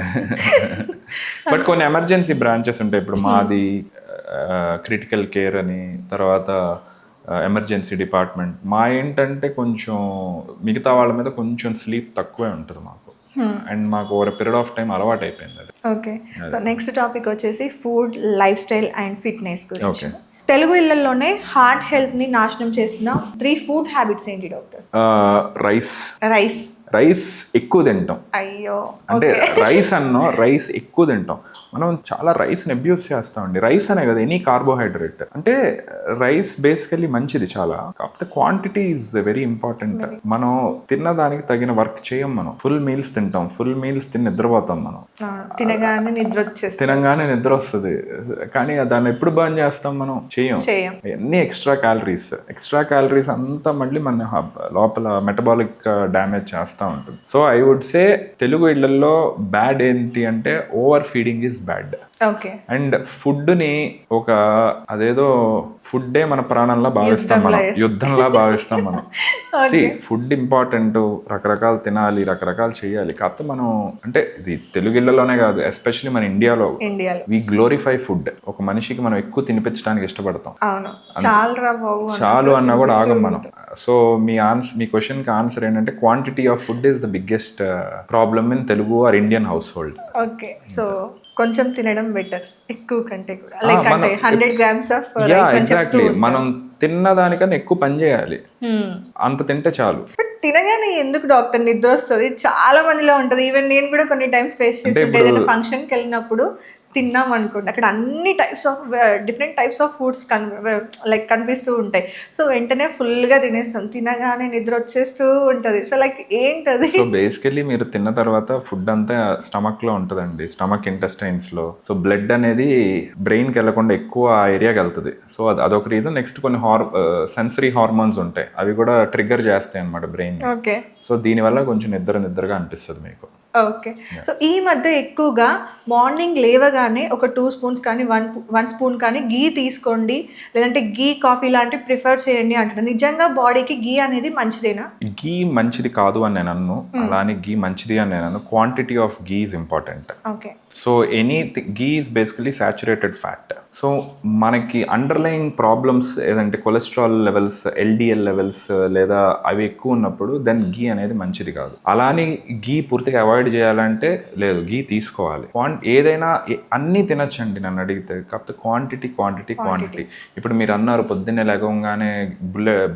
బట్ కొన్ని ఎమర్జెన్సీ బ్రాంచెస్ ఉంటాయి. ఇప్పుడు మాది క్రిటికల్ కేర్ అని, తర్వాత ఎమర్జెన్సీ డిపార్ట్మెంట్. మా ఏంటంటే కొంచెం మిగతా వాళ్ళ మీద కొంచెం స్లీప్ తక్కువే ఉంటుంది మాకు. అండ్ మాకు ఓవర్ పీరియడ్ ఆఫ్ టైం అలవాటు అయిపోయింది అది. ఓకే, సో నెక్స్ట్ టాపిక్ వచ్చేసి food, life style and fitness గురించి. తెలుగు ఇళ్లలోనే హార్ట్ హెల్త్ ని నాశనం చేసిన 3 ఫుడ్ హ్యాబిట్స్ ఏంటి డాక్టర్? రైస్ ఎక్కువ తింటాం. అయ్యో, అంటే రైస్ ఎక్కువ తింటాం. మనం చాలా రైస్ని అబ్యూస్ చేస్తామండి. రైస్ అనే కదా, ఎనీ కార్బోహైడ్రేట్. అంటే రైస్ బేసికల్లీ మంచిది చాలా, కాకపోతే క్వాంటిటీ ఈజ్ వెరీ ఇంపార్టెంట్. మనం తిన్నదానికి తగిన వర్క్ చేయం. మనం ఫుల్ మీల్స్ తింటాం, ఫుల్ మీల్స్ తిని నిద్రపోతాం. మనం తినగానే నిద్ర వస్తుంది, కానీ దాన్ని ఎప్పుడు బర్న్ చేస్తాం? మనం చేయం. ఎన్ని ఎక్స్ట్రా క్యాలరీస్ అంతా మళ్ళీ మన లోపల మెటబాలిక్ డ్యామేజ్ చేస్తాం ఉంటుంది. So I would say Telugu ఇళ్లలో బ్యాడ్ ఏంటి అంటే over feeding is bad. Okay. And ఫుడ్ని అదేదో ఫుడ్డే మన ప్రాణంలా భావిస్తాం మనం, యుద్ధంలా భావిస్తాం మనం. ఫుడ్ ఇంపార్టెంట్, రకరకాలు తినాలి, రకరకాలు చేయాలి. కాకపోతే మనం అంటే ఇది తెలుగులోనే కాదు, ఎస్పెషల్లీ మన ఇండియాలో వి గ్లోరిఫై ఫుడ్. ఒక మనిషికి మనం ఎక్కువ తినిపించడానికి ఇష్టపడతాం. చాలు అన్నా కూడా ఆగం మనం. సో మీ క్వశ్చన్ కి ఆన్సర్ ఏంటంటే quantity of food is the biggest problem in Telugu or Indian household. Okay. So కొంచెం తినడం బెటర్ ఎక్కువ కంటే కూడా, లైక్ అంటే 100 grams ఆఫ్ ఎగ్జాక్ట్లీ. మనం తిన్న దానికన్నా ఎక్కువ పని చేయాలి, అంత తింటే చాలు. తినగానే ఎందుకు డాక్టర్ నిద్ర వస్తుంది చాలా మందిలో ఉంటుంది. ఈవెన్ నేను కూడా కొన్ని టైమ్స్ ఫేస్ చేస్తుంటే ఏదైనా ఫంక్షన్కి వెళ్ళినప్పుడు తిన్నాం అనుకోండి, అక్కడ అన్ని types of different types of foods like కనిపిస్తూ ఉంటాయి. సో వెంటనే ఫుల్గా తినేస్తాం, తినగానే నిద్ర వచ్చేస్తూ ఉంటుంది. సో లైక్ ఏంటది? సో బేసికలీ మీరు తిన్న తర్వాత ఫుడ్ అంతా స్టమక్లో ఉంటుందండి, స్టమక్ ఇంటెస్టైన్స్లో. సో బ్లడ్ అనేది బ్రెయిన్కి వెళ్ళకుండా ఎక్కువ ఆ ఏరియాకి వెళ్తుంది. సో అదొక రీజన్. నెక్స్ట్ కొన్ని సెన్సరీ హార్మోన్స్ ఉంటాయి, అవి కూడా ట్రిగ్గర్ చేస్తాయి అనమాట బ్రెయిన్. ఓకే. సో దీనివల్ల కొంచెం నిద్రగా అనిపిస్తుంది మీకు. ఓకే. సో ఈ మధ్య ఎక్కువగా మార్నింగ్ లేవగానే ఒక 2 spoons కానీ 1 spoon కానీ గీ తీసుకోండి, లేదంటే గీ కాఫీ లాంటివి ప్రిఫర్ చేయండి అంటారు. నిజంగా బాడీకి గీ అనేది మంచిదేనా? గీ మంచిది కాదు అని నేను అన్ను, అలానే గీ మంచిది అని నేను అన్ను. Quantity of ghee is important. Okay. So ghee is basically saturated fat. So మనకి అండర్లయింగ్ ప్రాబ్లమ్స్ ఏదంటే కొలెస్ట్రాల్ లెవెల్స్, ఎల్డిఎల్ లెవెల్స్ లేదా అవి ఎక్కువ ఉన్నప్పుడు దెన్ గీ అనేది మంచిది కాదు. అలానే గీ పూర్తిగా అవాయిడ్ చేయాలంటే లేదు, గీ తీసుకోవాలి. ఏదైనా అన్నీ తినచ్చండి నన్ను అడిగితే, కాకపోతే క్వాంటిటీ. ఇప్పుడు మీరు అన్నారు పొద్దున్నే లేవగానే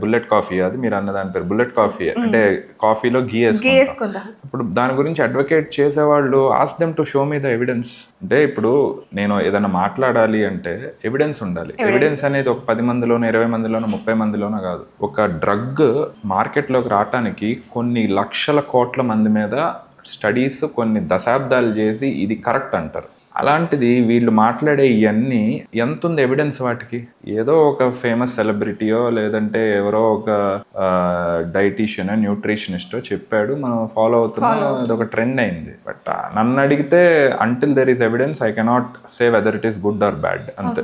బుల్లెట్ కాఫీ, అది మీరు అన్న దాని పేరు బుల్లెట్ కాఫీ, అంటే కాఫీలో గీ వేసుకుంటాం. ఇప్పుడు దాని గురించి అడ్వకేట్ చేసేవాళ్ళు ask them to show me the evidence. అంటే ఇప్పుడు నేను ఏదైనా మాట్లాడాలి అంటే ఎవిడెన్స్ ఉండాలి. ఎవిడెన్స్ అనేది ఒక 10 మందిలోనో 20 మందిలోనో 30 మందిలోనో కాదు. ఒక డ్రగ్ మార్కెట్లోకి రావటానికి కొన్ని లక్షల కోట్ల మంది మీద స్టడీస్ కొన్ని దశాబ్దాలు చేసి ఇది కరెక్ట్ అంటారు. అలాంటిది వీళ్ళు మాట్లాడే ఇవన్నీ ఎంత ఉంది ఎవిడెన్స్ వాటికి? ఏదో ఒక ఫేమస్ సెలబ్రిటీయో లేదంటే ఎవరో ఒక డైటీషియన్, న్యూట్రిషనిస్టో చెప్పాడు, మనం ఫాలో అవుతున్నాం, అదొక ట్రెండ్ అయింది. బట్ నన్ను అడిగితే until there is evidence I cannot say whether it is good or bad అంతే.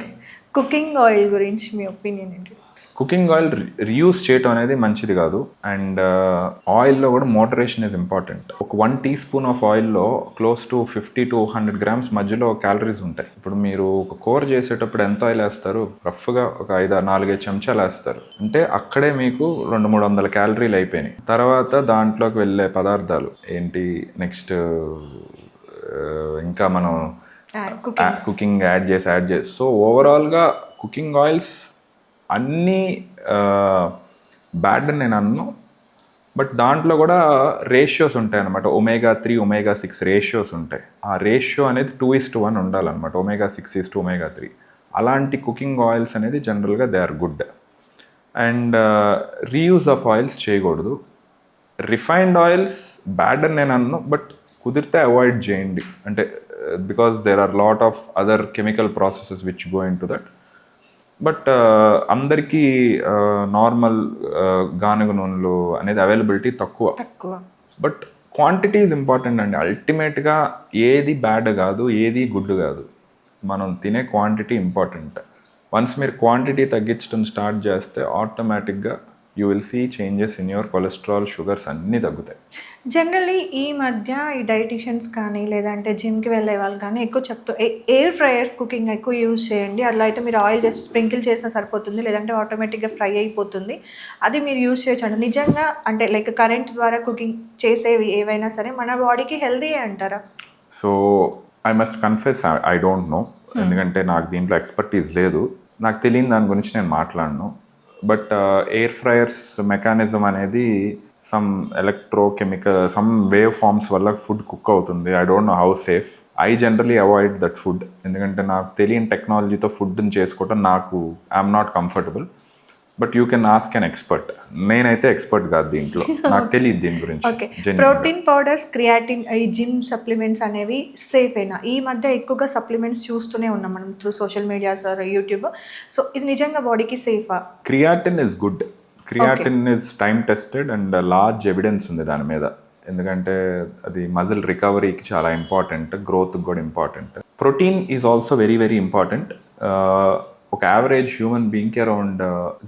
కుకింగ్ ఆయిల్ గురించి మీ ఒపీనియన్ ఏంటి? కుకింగ్ ఆయిల్ రీయూస్ చేయటం అనేది మంచిది కాదు. అండ్ ఆయిల్లో కూడా మోడరేషన్ ఈజ్ ఇంపార్టెంట్. ఒక 1 teaspoon ఆఫ్ ఆయిల్లో క్లోజ్ టు 50 to 100 grams మధ్యలో క్యాలరీస్ ఉంటాయి. ఇప్పుడు మీరు ఒక కూర చేసేటప్పుడు ఎంత ఆయిల్ వేస్తారు? రఫ్గా ఒక 4-5 చెంచాలు వేస్తారు. అంటే అక్కడే మీకు 200-300 క్యాలరీలు అయిపోయినాయి. తర్వాత దాంట్లోకి వెళ్ళే పదార్థాలు ఏంటి, నెక్స్ట్ ఇంకా మనం కుకింగ్ యాడ్ చేసి సో ఓవరాల్గా కుకింగ్ ఆయిల్స్ అన్నీ బ్యాడ్ అని నేను అన్ను. బట్ దాంట్లో కూడా రేషియోస్ ఉంటాయి అనమాట. omega-3, omega-6 రేషియోస్ ఉంటాయి. ఆ రేషియో అనేది 2:1 ఉండాలన్నమాట. omega-6 to omega-3. అలాంటి కుకింగ్ ఆయిల్స్ అనేది జనరల్గా they are good. And reuse of oils చేయకూడదు. రిఫైన్డ్ ఆయిల్స్ బ్యాడ్ అని నేను అన్ను, బట్ కుదిరితే అవాయిడ్ చేయండి. అంటే because there are lot of other chemical processes which go into that. But అందరికీ నార్మల్ గానుగ నూనెలు అనేది అవైలబిలిటీ తక్కువ. బట్ క్వాంటిటీ ఈజ్ ఇంపార్టెంట్ అండి. అల్టిమేట్గా ఏది బ్యాడ్ కాదు, ఏది గుడ్ కాదు, మనం తినే క్వాంటిటీ ఇంపార్టెంట్. వన్స్ మీరు క్వాంటిటీ తగ్గించడం స్టార్ట్ చేస్తే ఆటోమేటిక్గా you will see changes in your cholesterol, sugars అన్నీ తగ్గుతాయి. జనరలీ ఈ మధ్య ఈ డైటీషియన్స్ కానీ లేదంటే జిమ్కి వెళ్ళే వాళ్ళు కానీ ఎక్కువ చెప్తూ ఎయిర్ ఫ్రైయర్స్ కుకింగ్ ఎక్కువ యూజ్ చేయండి, అలా అయితే మీరు ఆయిల్ జస్ట్ స్ప్రింకిల్ చేసినా సరిపోతుంది, లేదంటే ఆటోమేటిక్గా ఫ్రై అయిపోతుంది, అది మీరు యూజ్ చేయొచ్చు. నిజంగా అంటే లైక్ కరెంట్ ద్వారా కుకింగ్ చేసేవి ఏవైనా సరే మన బాడీకి హెల్దీ అంటారా? So I must confess I don't no, ఎందుకంటే నాకు దీంట్లో ఎక్స్పర్టీస్ లేదు. నాకు తెలియని దాని గురించి నేను మాట్లాడను. బట్ ఎయిర్ ఫ్రైయర్స్ మెకానిజం అనేది some electrochemical some wave forms వల్ల ఫుడ్ కుక్ అవుతుంది. I don't know how safe. I generally avoid that food, ఎందుకంటే నాకు తెలియని టెక్నాలజీతో ఫుడ్ని చేసుకోవటం నాకు I'm not comfortable. But you can ask an expert. నేనైతే ఎక్స్పర్ట్ కాదు దీంట్లో, నాకు తెలియదు దీని గురించి. ఓకే. ప్రోటీన్ పౌడర్స్, క్రియాటిన్, ఈ జిమ్ సప్లిమెంట్స్ అనేవి సేఫ్ అయినా? ఈ మధ్య ఎక్కువగా సప్లిమెంట్స్ చూస్తూనే ఉన్నాం మనం through social medias or YouTube. So ఇది నిజంగా బాడీకి సేఫా? Creatine is good. Creatine is time tested and large evidence ఉంది దాని మీద. ఎందుకంటే అది మజిల్ రికవరీకి చాలా ఇంపార్టెంట్, గ్రోత్కి కూడా important. Protein is also very very important. ఒక యావరేజ్ హ్యూమన్ బీయింగ్కి అరౌండ్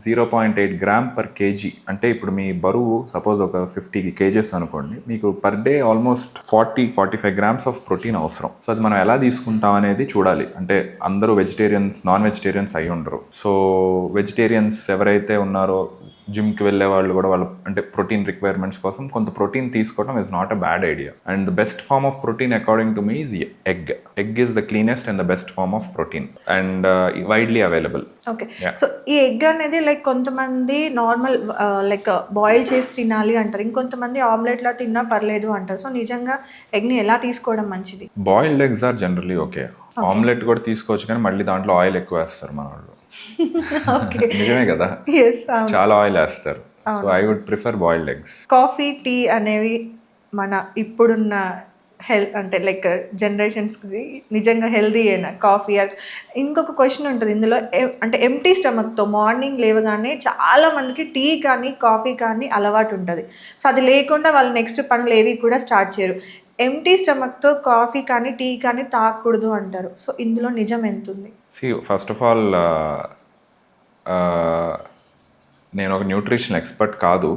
0.8 గ్రామ్ పర్ కేజీ. అంటే ఇప్పుడు మీ బరువు సపోజ్ ఒక 50 కేజెస్ అనుకోండి, మీకు per day almost 40-45 grams of protein అవసరం. సో అది మనం ఎలా తీసుకుంటాం అనేది చూడాలి. అంటే అందరూ వెజిటేరియన్స్, నాన్ వెజిటేరియన్స్ అయి ఉండరు. సో వెజిటేరియన్స్ ఎవరైతే ఉన్నారో, జిమ్కి వెళ్ళే వాళ్ళు కూడా వాళ్ళ అంటే ప్రోటీన్ రిక్వైర్మెంట్స్ కోసం కొంత ప్రోటీన్ తీసుకోవడం is not a bad idea. And the best form of protein according to me is egg. Egg is the cleanest and the best form of protein and widely available. Okay, so ఈ egg అనేది like కొంతమంది normal like boil చేసి తినాలి అంటారు, ఇంకొంతమంది ఆమ్లెట్లా తిన్నా పర్లేదు అంటారు. సో నిజంగా ఎగ్ని ఎలా తీసుకోవడం మంచిది? Boiled eggs are generally okay. Omelette కూడా తీసుకోవచ్చు, కానీ మళ్ళీ దాంట్లో ఆయిల్ ఎక్కువ వేస్తారు మన వాళ్ళు. నిజమే కదా, చాలా ఆయిల్ వేస్తారు. So I would prefer boiled eggs. Coffee, tea అనేవి మన ఇప్పుడున్న హెల్త్ అంటే లైక్ జనరేషన్స్కి నిజంగా హెల్దీ అయినా కాఫీ? ఇంకొక క్వశ్చన్ ఉంటుంది ఇందులో, అంటే ఎంటీ స్టమక్తో మార్నింగ్ లేవగానే చాలా మందికి టీ కానీ కాఫీ కానీ అలవాటు ఉంటుంది. సో అది లేకుండా వాళ్ళు నెక్స్ట్ పనులు ఏవి కూడా స్టార్ట్ చేయరు. ఎంటీ స్టమక్తో కాఫీ కానీ టీ కానీ తాగకూడదు అంటారు. సో ఇందులో నిజం ఎంత ఉంది? ఫస్ట్ ఆఫ్ ఆల్ నేను ఒక న్యూట్రిషన్ ఎక్స్పర్ట్ కాదు,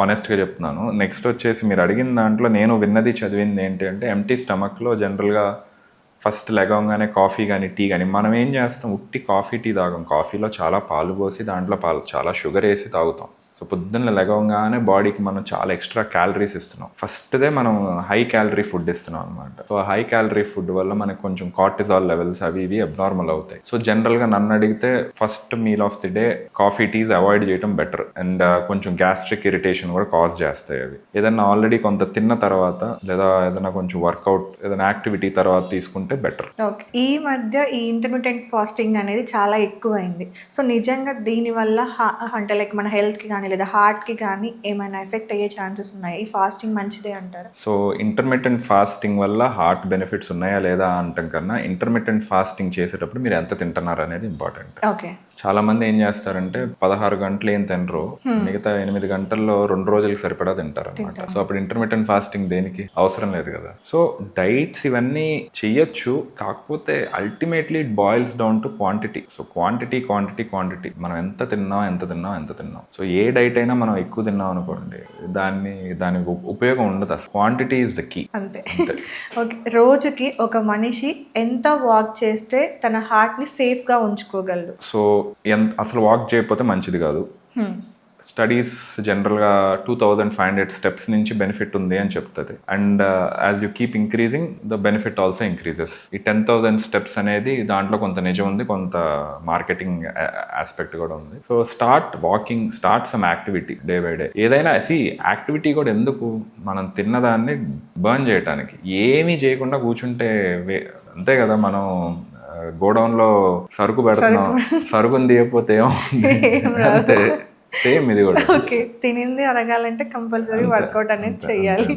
ఆనెస్ట్గా చెప్తున్నాను. నెక్స్ట్ వచ్చేసి మీరు అడిగిన దాంట్లో నేను విన్నది చదివింది ఏంటి అంటే, ఎంటీ స్టమక్లో జనరల్గా ఫస్ట్ లెగవగానే కాఫీ కానీ టీ కానీ మనం ఏం చేస్తాం, ఉట్టి కాఫీ టీ తాగం. కాఫీలో చాలా పాలు పోసి దాంట్లో చాలా షుగర్ వేసి తాగుతాం. సో పొద్దున్న లెగవగానే బాడీకి మనం చాలా ఎక్స్ట్రా క్యాలరీస్ ఇస్తున్నాం. ఫస్ట్దే మనం హై క్యాలరీ ఫుడ్ ఇస్తున్నాం అనమాట. సో హై క్యాలరీ ఫుడ్ వల్ల మనకు కొంచెం కార్టిజాల్ లెవెల్స్ అవి ఇవి అబ్నార్మల్ అవుతాయి. సో జనరల్గా నన్ను అడిగితే first meal of the day coffee, teas avoid చేయడం బెటర్. అండ్ కొంచెం గ్యాస్ట్రిక్ ఇరిటేషన్ కూడా కాజ్ చేస్తాయి అవి. ఏదన్నా ఆల్రెడీ కొంత తిన్న తర్వాత లేదా ఏదైనా కొంచెం వర్కౌట్, ఏదైనా యాక్టివిటీ తర్వాత తీసుకుంటే బెటర్. ఓకే, ఈ మధ్య ఈ ఇంటర్మిటెంట్ ఫాస్టింగ్ అనేది చాలా ఎక్కువైంది. సో నిజంగా దీనివల్ల అంటే లైక్ మన హెల్త్కి కానీ లేదా హార్ట్కి కానీ ఏమైనా ఎఫెక్ట్ అయ్యే ఛాన్సెస్ ఉన్నాయి? ఈ ఫాస్టింగ్ మంచిదే అంటారా? సో ఇంటర్మిటెంట్ ఫాస్టింగ్ వల్ల హార్ట్ బెనిఫిట్స్ ఉన్నాయా లేదా అంటాం కన్నా, ఇంటర్మిటెంట్ ఫాస్టింగ్ చేసేటప్పుడు మీరు ఎంత తింటున్నారు అనేది ఇంపార్టెంట్. ఓకే, చాలా మంది ఏం చేస్తారంటే 16 గంటలు ఏం తినరు, మిగతా 8 గంటల్లో 2 రోజులకి సరిపడా తింటారు అనమాట. సో అప్పుడు ఇంటర్మిటెంట్ ఫాస్టింగ్ దేనికి అవసరం లేదు కదా. సో డైట్స్ ఇవన్నీ చెయ్యొచ్చు, కాకపోతే ultimately it boils down to quantity. So quantity మనం ఎంత తిన్నాం. సో ఏ డైట్ అయినా మనం ఎక్కువ తిన్నాం అనుకోండి, దానికి ఉపయోగం ఉండదు. Quantity is the key. అంతే. ఓకే, రోజుకి ఒక మనిషి ఎంత వాక్ చేస్తే తన హార్ట్ని సేఫ్గా ఉంచుకోగలరు? సో అసలు వాక్ చేయకపోతే మంచిది కాదు. స్టడీస్ జనరల్గా 2500 స్టెప్స్ నుంచి బెనిఫిట్ ఉంది అని చెప్తుంది. And as you keep increasing the benefit also increases. ఈ 10,000 స్టెప్స్ అనేది దాంట్లో కొంత నిజం ఉంది, కొంత మార్కెటింగ్ ఆస్పెక్ట్ కూడా ఉంది. So start walking, start some activity day by day. ఏదైనా యాక్టివిటీ కూడా ఎందుకు, మనం తిన్నదాన్ని బర్న్ చేయడానికి. ఏమీ చేయకుండా కూర్చుంటే అంతే కదా, మనం గోడౌన్లో సరుకు పెడుతున్నాం, సరుకుని తీయకపోతే ఏమంటే సేమ్ ఇది కూడా. ఓకే, తినింది అరగాలంటే కంపల్సరీ వర్కౌట్ అనేది చేయాలి.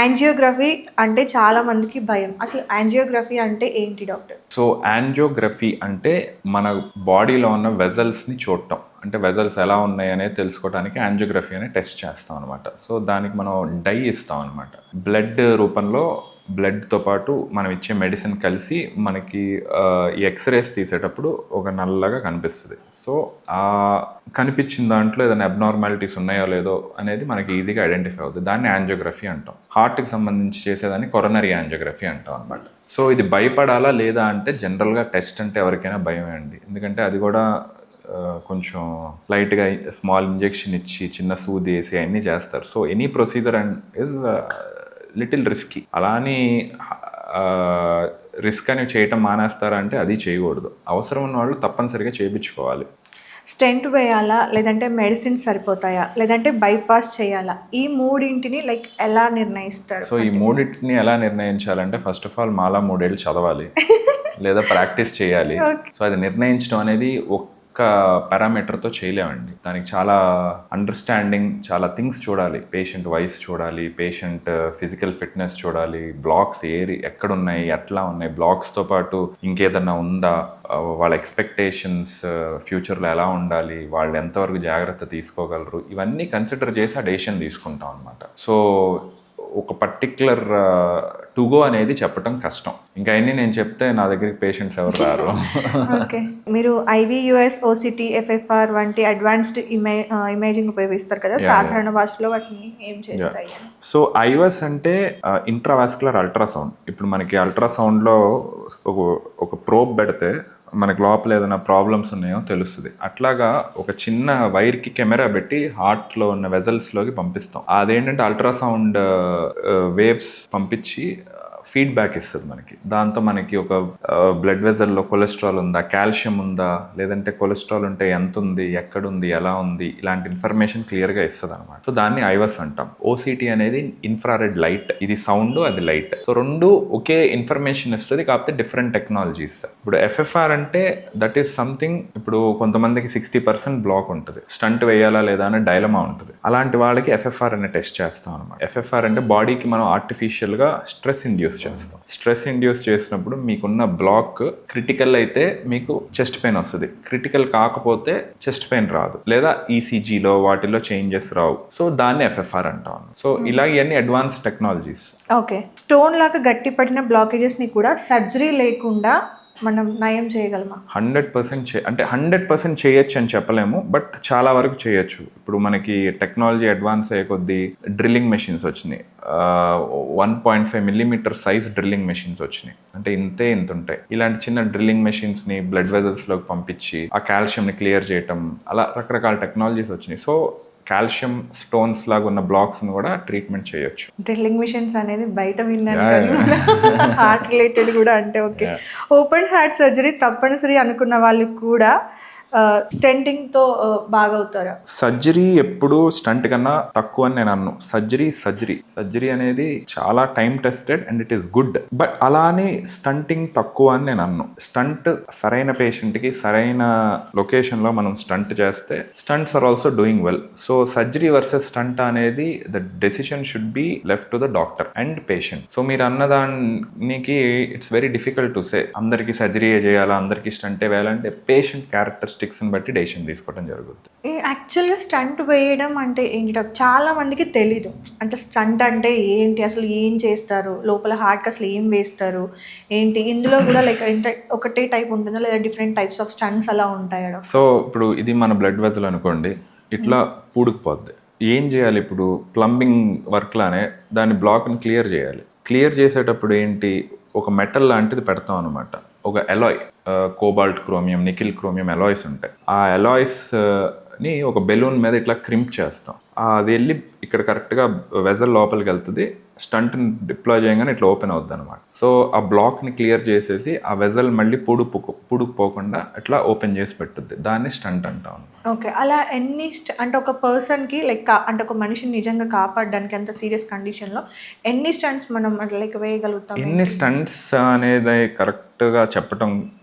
యాంజియోగ్రఫీ అంటే చాలా మందికి భయం. అసలు యాంజియోగ్రఫీ అంటే ఏంటి డాక్టర్? సో యాంజియోగ్రఫీ అంటే మన బాడీలో ఉన్న వెజల్స్ని చూడటం. అంటే వెజల్స్ ఎలా ఉన్నాయి అనేది తెలుసుకోవడానికి యాంజియోగ్రఫీ అనే టెస్ట్ చేస్తాం అనమాట. సో దానికి మనం డై ఇస్తాం అనమాట. బ్లడ్ రూపంలో బ్లడ్తో పాటు మనం ఇచ్చే మెడిసిన్ కలిసి మనకి ఈ ఎక్స్రేస్ తీసేటప్పుడు ఒక నల్లగా కనిపిస్తుంది. సో ఆ కనిపించిన దాంట్లో ఏదైనా అబ్నార్మాలిటీస్ ఉన్నాయో లేదో అనేది మనకి ఈజీగా ఐడెంటిఫై అవుతుంది. దాన్ని యాంజియోగ్రఫీ అంటాం. హార్ట్కి సంబంధించి చేసేదాన్ని కొరనరీ యాంజియోగ్రఫీ అంటాం అనమాట. సో ఇది భయపడాలా లేదా అంటే, జనరల్గా టెస్ట్ అంటే ఎవరికైనా భయమే అండి. ఎందుకంటే అది కూడా కొంచెం లైట్గా స్మాల్ ఇంజెక్షన్ ఇచ్చి చిన్న సూది వేసి అన్నీ చేస్తారు. So any procedure and is little risky. అలాని రిస్క్ అని చేయటం మానేస్తారంటే అది చేయకూడదు. అవసరం ఉన్న వాళ్ళు తప్పనిసరిగా చేయించుకోవాలి. స్టెంట్ వేయాలా, లేదంటే మెడిసిన్ సరిపోతాయా, లేదంటే బైపాస్ చేయాలా? ఈ మూడింటిని లైక్ ఎలా నిర్ణయిస్తారు? సో ఈ మూడింటిని ఎలా నిర్ణయించాలంటే, ఫస్ట్ ఆఫ్ ఆల్ మాలా 3 ఏళ్ళు చదవాలి లేదా ప్రాక్టీస్ చేయాలి. సో అది నిర్ణయించడం అనేది ఒక్క పారామీటర్తో చేయలేమండి. దానికి చాలా అండర్స్టాండింగ్, చాలా థింగ్స్ చూడాలి. పేషెంట్ వయసు చూడాలి, పేషెంట్ ఫిజికల్ ఫిట్నెస్ చూడాలి, బ్లాక్స్ ఎక్కడున్నాయి, ఎట్లా ఉన్నాయి, బ్లాక్స్తో పాటు ఇంకేదన్నా ఉందా, వాళ్ళ ఎక్స్పెక్టేషన్స్ ఫ్యూచర్లో ఎలా ఉండాలి, వాళ్ళు ఎంతవరకు జాగ్రత్త తీసుకోగలరు, ఇవన్నీ కన్సిడర్ చేసి ఆ డెసిషన్ తీసుకుంటాం అనమాట. సో ఒక పర్టిక్యులర్ టు గో అనేది చెప్పడం కష్టం. ఇంకా అన్నీ నేను చెప్తే నా దగ్గరికి పేషెంట్స్ ఎవరు రారు. ఓకే, మీరు IVUS, OCT, FFR వంటి అడ్వాన్స్డ్ ఇమేజింగ్ ఉపయోగిస్తారు కదా, సాధారణ భాషలో వాటిని ఏం చేస్తాయి? సో ఐవాస్ అంటే ఇంట్రావాస్కులర్ అల్ట్రాసౌండ్. ఇప్పుడు మనకి అల్ట్రాసౌండ్లో ఒక ప్రోబ్ పెడితే మనకి లోపల ఏదైనా ప్రాబ్లమ్స్ ఉన్నాయో తెలుస్తుంది. అట్లాగా ఒక చిన్న వైర్కి కెమెరా పెట్టి హార్ట్లో ఉన్న వెజల్స్లోకి పంపిస్తాం. అదేంటంటే అల్ట్రాసౌండ్ వేవ్స్ పంపించి ఫీడ్బ్యాక్ ఇస్తుంది మనకి. దాంతో మనకి ఒక బ్లడ్ వెజల్లో కొలెస్ట్రాల్ ఉందా, కాల్షియం ఉందా, లేదంటే కొలెస్ట్రాల్ ఉంటే ఎంత ఉంది, ఎక్కడుంది, ఎలా ఉంది, ఇలాంటి ఇన్ఫర్మేషన్ క్లియర్గా ఇస్తుంది అనమాట. సో దాన్ని ఐవాస్ అంటాం. ఓసిటీ అనేది ఇన్ఫ్రారెడ్ లైట్, ఇది సౌండ్, అది లైట్. సో రెండు ఒకే ఇన్ఫర్మేషన్ ఇస్తుంది, కాకపోతే డిఫరెంట్ టెక్నాలజీస్. ఇప్పుడు FFR అంటే దట్ ఈస్ సంథింగ్, ఇప్పుడు కొంతమందికి 60% బ్లాక్ ఉంటుంది, స్టంట్ వేయాలా లేదా అనే డైలమా ఉంటుంది. అలాంటి వాళ్ళకి FFR అనే టెస్ట్ చేస్తాం అనమాట. FFR అంటే బాడీకి మనం ఆర్టిఫిషియల్గా స్ట్రెస్ ఇండ్యూస్ చేస్తాం. స్ట్రెస్ ఇండ్యూస్ చేసినప్పుడు మీకున్న బ్లాక్ క్రిటికల్ అయితే మీకు చెస్ట్ పెయిన్ వస్తుంది, క్రిటికల్ కాకపోతే చెస్ట్ పెయిన్ రాదు, లేదా ECGలో వాటిలో చేంజెస్ రావు. సో దాన్ని FFR అంటాం. సో ఇలా ఇవన్నీ అడ్వాన్స్ టెక్నాలజీస్. ఓకే, స్టోన్ లాగా గట్టి పడిన బ్లాకేజెస్ని కూడా సర్జరీ లేకుండా మనం నయం చేయగలమా? 100% అంటే 100% చేయొచ్చు అని చెప్పలేము, బట్ చాలా వరకు చేయొచ్చు. ఇప్పుడు మనకి టెక్నాలజీ అడ్వాన్స్ అయ్యే కొద్దీ డ్రిల్లింగ్ మెషిన్స్ వచ్చినాయి. 1.5 మిల్లీమీటర్ సైజ్ డ్రిల్లింగ్ మెషిన్స్ వచ్చినాయి. అంటే ఇంత ఉంటాయి. ఇలాంటి చిన్న డ్రిల్లింగ్ మెషిన్స్ని బ్లడ్ వెజల్స్లోకి పంపించి ఆ కాల్షియంని క్లియర్ చేయటం, అలా రకరకాల టెక్నాలజీస్ వచ్చినాయి. సో కాల్షియం స్టోన్స్ లాగా ఉన్న బ్లాక్స్ని కూడా ట్రీట్మెంట్ చేయొచ్చు. డ్రిల్లింగ్ మిషన్స్ అనేది బయట విన్నాను, హార్ట్ రిలేటెడ్ కూడా. అంటే ఓకే, ఓపెన్ హార్ట్ సర్జరీ తప్పనిసరి అనుకున్న వాళ్ళు కూడా స్టెంటింగ్తో బాగవుతారా? సర్జరీ ఎప్పుడు స్టంట్ కన్నా తక్కువ అని నేను అన్ను. సర్జరీ అనేది చాలా time tested and it is good. But అలా అని స్టంటింగ్ తక్కువ అని నేను అన్ను. స్టంట్ సరైన పేషెంట్కి సరైన లొకేషన్లో మనం స్టంట్ చేస్తే stents are also doing well. So surgery versus stent అనేది the decision should be left to the doctor and patient. So మీరు అన్నదానికి it's very difficult to say అందరికీ సర్జరీ చేయాలా, అందరికీ స్టంటే వేయాలంటే పేషెంట్ క్యారెక్టరిస్టిక్స్ని బట్టి డెసిషన్ తీసుకోవడం జరుగుతుంది. యాక్చువల్గా స్టంట్ వేయడం అంటే ఏంటి, చాలా మందికి తెలీదు. అంటే స్టంట్ అంటే ఏంటి, అసలు ఏం చేస్తారు, లోపల హార్ట్కి అసలు ఏం వేస్తారు ఏంటి, ఇందులో కూడా లైక్ ఒకటే టైప్ ఉంటుందా లేదా డిఫరెంట్ టైప్స్ ఆఫ్ స్టంట్స్ అలా ఉంటాయా? సో ఇప్పుడు ఇది మన బ్లడ్ వెజల్ అనుకోండి, ఇట్లా పూడుకుపోద్ది. ఏం చేయాలి ఇప్పుడు, ప్లంబింగ్ వర్క్ లానే దాని బ్లాక్ని క్లియర్ చేయాలి. క్లియర్ చేసేటప్పుడు ఏంటి, ఒక మెటల్ లాంటిది పెడతాం అనమాట. ఒక Alai, cobalt chromium, nickel chromium alloys ఉంటాయి. ఆ అలాయ్స్ని ఒక బెలూన్ మీద ఇట్లా క్రింప్ చేస్తాం. అది వెళ్ళి ఇక్కడ కరెక్ట్గా వెజల్ లోపలికి వెళ్తుంది. స్టంట్ని డిప్లాయ్ చేయగానే ఇట్లా ఓపెన్ అవుద్ది అనమాట. సో ఆ బ్లాక్ని క్లియర్ చేసేసి ఆ వెజల్ మళ్ళీ పూడుకుపోకుండా ఇట్లా ఓపెన్ చేసి పెట్టుద్ది. దాన్ని స్టంట్ అంటాం. ఓకే, అలా ఎన్ని అంటే ఒక పర్సన్కి లైక్ అంటే ఒక మనిషిని నిజంగా కాపాడడానికి అంత సీరియస్ కండిషన్లో ఎన్ని స్టంట్స్ మనం అట్లా లైక్ వేయగలుగుతాం? ఎన్ని స్టంట్స్ అనేది కరెక్ట్గా చెప్పటం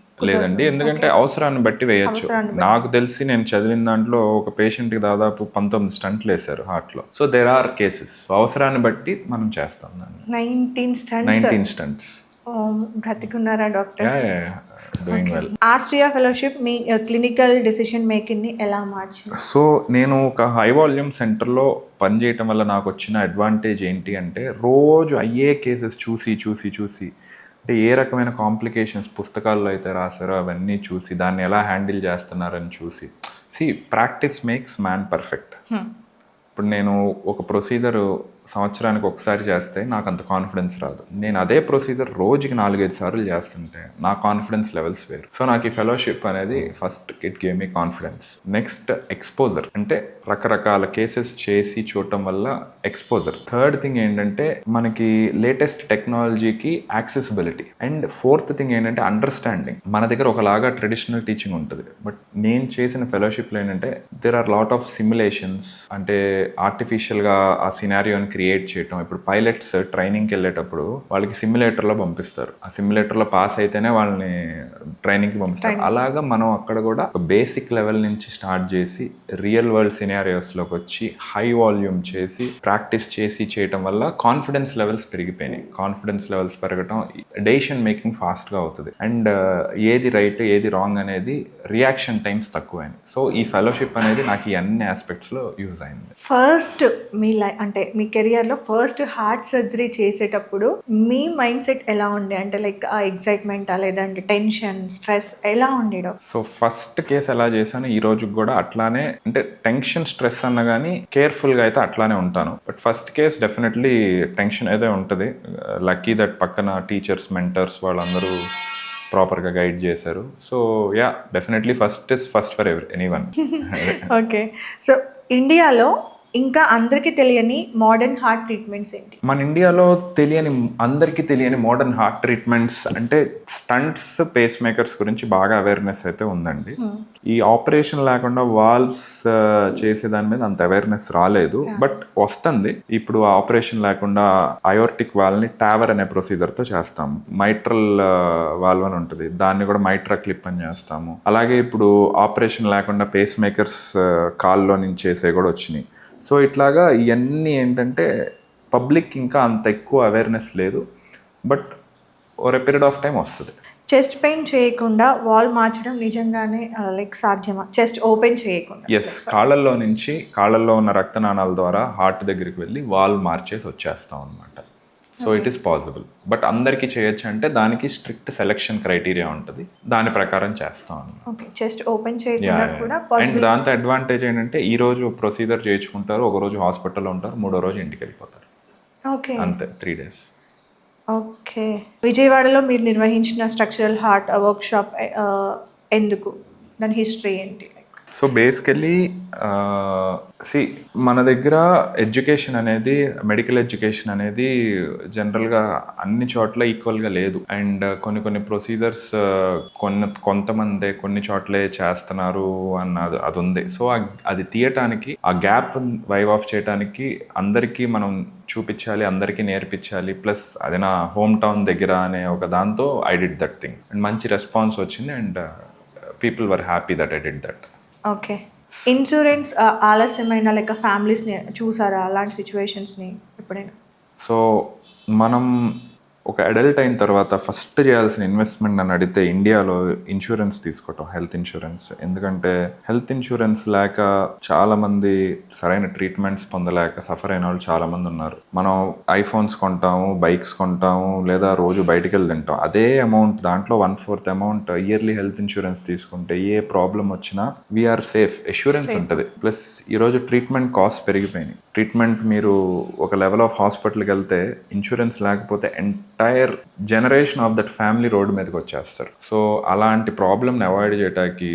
లేదండి, ఎందుకంటే అవసరాన్ని బట్టి వేయచ్చు. నాకు తెలిసి నేను చదివిన దాంట్లో ఒక పేషెంట్కి దాదాపు 19 స్టంట్లు వేశారు హార్ట్లో. So there are cases. అవసరాన్ని బట్టి మనం చేస్తాం దాన్ని. 19 స్టంట్స్. బ్రతికున్నారా doctor? Doing well. Austria fellowship మీ క్లినికల్ డెసిషన్ మేకింగ్ని ఎలా మార్చింది? సో నేను ఒక హై వాల్యూమ్ సెంటర్లో పనిచేయటం వల్ల నాకు వచ్చిన అడ్వాంటేజ్ ఏంటి అంటే, రోజు అయ్యే కేసెస్ చూసి అంటే ఏ రకమైన కాంప్లికేషన్స్ పుస్తకాల్లో అయితే రాశారో అవన్నీ చూసి దాన్ని ఎలా హ్యాండిల్ చేస్తున్నారని చూసి, ప్రాక్టీస్ మేక్స్ మ్యాన్ పర్ఫెక్ట్. ఇప్పుడు నేను ఒక ప్రొసీజర్ సంవత్సరానికి ఒకసారి చేస్తే నాకు అంత కాన్ఫిడెన్స్ రాదు. నేను అదే ప్రొసీజర్ రోజుకి 4-5 సార్లు చేస్తుంటే నా కాన్ఫిడెన్స్ లెవెల్స్ వేరు. సో నాకు ఈ ఫెలోషిప్ అనేది first it gave me confidence. Next exposure, అంటే రకరకాల కేసెస్ చేసి చూడటం వల్ల ఎక్స్పోజర్. థర్డ్ థింగ్ ఏంటంటే మనకి లేటెస్ట్ టెక్నాలజీకి యాక్సెసిబిలిటీ. అండ్ ఫోర్త్ థింగ్ ఏంటంటే అండర్స్టాండింగ్. మన దగ్గర ఒకలాగా ట్రెడిషనల్ టీచింగ్ ఉంటుంది, బట్ నేను చేసిన ఫెలోషిప్లో ఏంటంటే there are lot of simulations. అంటే ఆర్టిఫిషియల్గా ఆ సినారియోని క్రియేట్ చేయటం. ఇప్పుడు పైలట్స్ ట్రైనింగ్కి వెళ్ళేటప్పుడు వాళ్ళకి సిమ్యులేటర్లో పంపిస్తారు. ఆ సిమ్యులేటర్లో పాస్ అయితేనే వాళ్ళని ట్రైనింగ్కి పంపిస్తారు. అలాగా మనం అక్కడ కూడా బేసిక్ లెవెల్ నుంచి స్టార్ట్ చేసి రియల్ వరల్డ్ సినారియోస్లోకి వచ్చి హై వాల్యూమ్ చేసి ప్రాక్టీస్ చేసి చేయటం వల్ల కాన్ఫిడెన్స్ లెవెల్స్ పెరిగిపోయినాయి. కాన్ఫిడెన్స్ లెవెల్స్ పెరగటం, డెసిషన్ మేకింగ్ ఫాస్ట్గా అవుతుంది. అండ్ ఏది రైట్ ఏది రాంగ్ అనేది రియాక్షన్ టైమ్స్ తక్కువైనాయి. సో ఈ ఫెలోషిప్ అనేది నాకు ఈ అన్ని ఆస్పెక్ట్స్లో యూజ్ అయింది. ఫస్ట్ మీ అంటే మీ కెరియర్లో ఫస్ట్ హార్ట్ సర్జరీ చేసేటప్పుడు మీ మైండ్ సెట్ ఎలా ఉండే? అంటే లైక్ ఆ ఎగ్జైట్మెంటా లేదంటే టెన్షన్, స్ట్రెస్ ఎలా ఉండేడో? సో ఫస్ట్ కేసు ఎలా చేశాను ఈ రోజుకి కూడా అట్లానే, అంటే టెన్షన్ స్ట్రెస్ అన్న కానీ కేర్ఫుల్గా అయితే అట్లానే ఉంటాను. But first case definitely tension అయితే ఉంటుంది. లక్కీ దట్ పక్కన టీచర్స్, మెంటర్స్ వాళ్ళందరూ ప్రాపర్గా గైడ్ చేశారు. So yeah, definitely first is first for anyone. Okay. So ఇండియాలో ఇంకా అందరికీ తెలియని మోడర్న్ హార్ట్ ట్రీట్మెంట్స్ ఏంటి? మన ఇండియాలో అందరికీ తెలియని మోడర్న్ హార్ట్ ట్రీట్మెంట్స్ అంటే స్టంట్స్, పేస్ మేకర్స్ గురించి బాగా అవేర్నెస్ అయితే ఉందండి. ఈ ఆపరేషన్ లేకుండా వాల్వ్స్ చేసే దాని మీద అంత అవేర్నెస్ రాలేదు, బట్ వస్తుంది. ఇప్పుడు ఆ ఆపరేషన్ లేకుండా అయోర్టిక్ వాల్వ్ని టావర్ అనే ప్రొసీజర్తో చేస్తాము. మైట్రల్ వాల్వ్ అని ఉంటుంది, దాన్ని కూడా మైట్రా క్లిప్ అని చేస్తాము. అలాగే ఇప్పుడు ఆపరేషన్ లేకుండా పేస్ మేకర్స్ కాల్లో నుంచి చేసే కూడా వచ్చినాయి. సో ఇట్లాగా ఇవన్నీ ఏంటంటే పబ్లిక్ ఇంకా అంత ఎక్కువ అవేర్నెస్ లేదు, but over a period of time వస్తుంది. చెస్ట్ పెయిన్ చేయకుండా వాల్ మార్చడం నిజంగానే లైక్ సాధ్యమా? చెస్ట్ ఓపెన్ చేయకుండా? ఎస్, కాళ్ళల్లో ఉన్న రక్తనాళాల ద్వారా హార్ట్ దగ్గరికి వెళ్ళి వాల్ మార్చేసి వచ్చేస్తాం అనమాట. So it is possible, but అందరికీ చేయొచ్చు అంటే దానికి స్ట్రిక్ట్ సెలెక్షన్ క్రైటీరియా ఉంటుంది, దాని ప్రకారం చేస్తాం అన్నమాట. ఓకే, చెస్ట్ ఓపెన్ చేయకుండా కూడా అండ్ పాసిబుల్. దాంతో అడ్వాంటేజ్ ఏంటంటే ఈ రోజు ప్రొసీజర్ చేయించుకుంటారు, ఒక రోజు హాస్పిటల్లో ఉంటారు, 3వ రోజు ఇంటికి వెళ్ళిపోతారు. ఓకే అంతే, 3 days. ఓకే. విజయవాడలో మీరు నిర్వహించిన స్ట్రక్చరల్ హార్ట్ వర్క్షాప్ ఎందుకు? దాని హిస్టరీ ఏంటి? సో బేసికలీ మన దగ్గర ఎడ్యుకేషన్ అనేది, మెడికల్ ఎడ్యుకేషన్ అనేది జనరల్గా అన్ని చోట్ల ఈక్వల్గా లేదు. అండ్ కొన్ని ప్రొసీజర్స్ కొంతమంది కొన్ని చోట్లే చేస్తున్నారు అన్నది అది ఉంది. సో అది తీయటానికి, ఆ గ్యాప్ వైవ్ ఆఫ్ చేయడానికి అందరికీ మనం చూపించాలి, అందరికీ నేర్పించాలి. ప్లస్ అది నా హోమ్ టౌన్ దగ్గర అనే ఒక దాంతో I did that thing. And మంచి రెస్పాన్స్ వచ్చింది, and people were happy that I did that. Okay. Insurance ఆలస్యమైన లైక్ ఫ్యామిలీస్ని చూసారా అలాంటి సిచ్యువేషన్స్ని ఎప్పుడైనా? సో మనం ఒక అడల్ట్ అయిన తర్వాత ఫస్ట్ చేయాల్సిన ఇన్వెస్ట్మెంట్ నన్ను అడిగితే ఇండియాలో ఇన్సూరెన్స్ తీసుకోవటం, హెల్త్ ఇన్సూరెన్స్. ఎందుకంటే హెల్త్ ఇన్సూరెన్స్ లేక చాలామంది సరైన ట్రీట్మెంట్స్ పొందలేక సఫర్ అయిన వాళ్ళు చాలామంది ఉన్నారు. మనం ఐఫోన్స్ కొంటాము, బైక్స్ కొంటాము, లేదా రోజు బయటికి వెళ్ళి తింటాం. అదే అమౌంట్, దాంట్లో 1/4 అమౌంట్ ఇయర్లీ హెల్త్ ఇన్సూరెన్స్ తీసుకుంటే ఏ ప్రాబ్లం వచ్చినా వీఆర్ సేఫ్, అష్యూరెన్స్ ఉంటుంది. ప్లస్ ఈరోజు ట్రీట్మెంట్ కాస్ట్ పెరిగిపోయినాయి. ట్రీట్మెంట్ మీరు ఒక లెవెల్ ఆఫ్ హాస్పిటల్కి వెళ్తే ఇన్సూరెన్స్ లేకపోతే entire generation of that family road మీదకి వచ్చేస్తారు. సో అలాంటి ప్రాబ్లమ్ని అవాయిడ్ చేయడానికి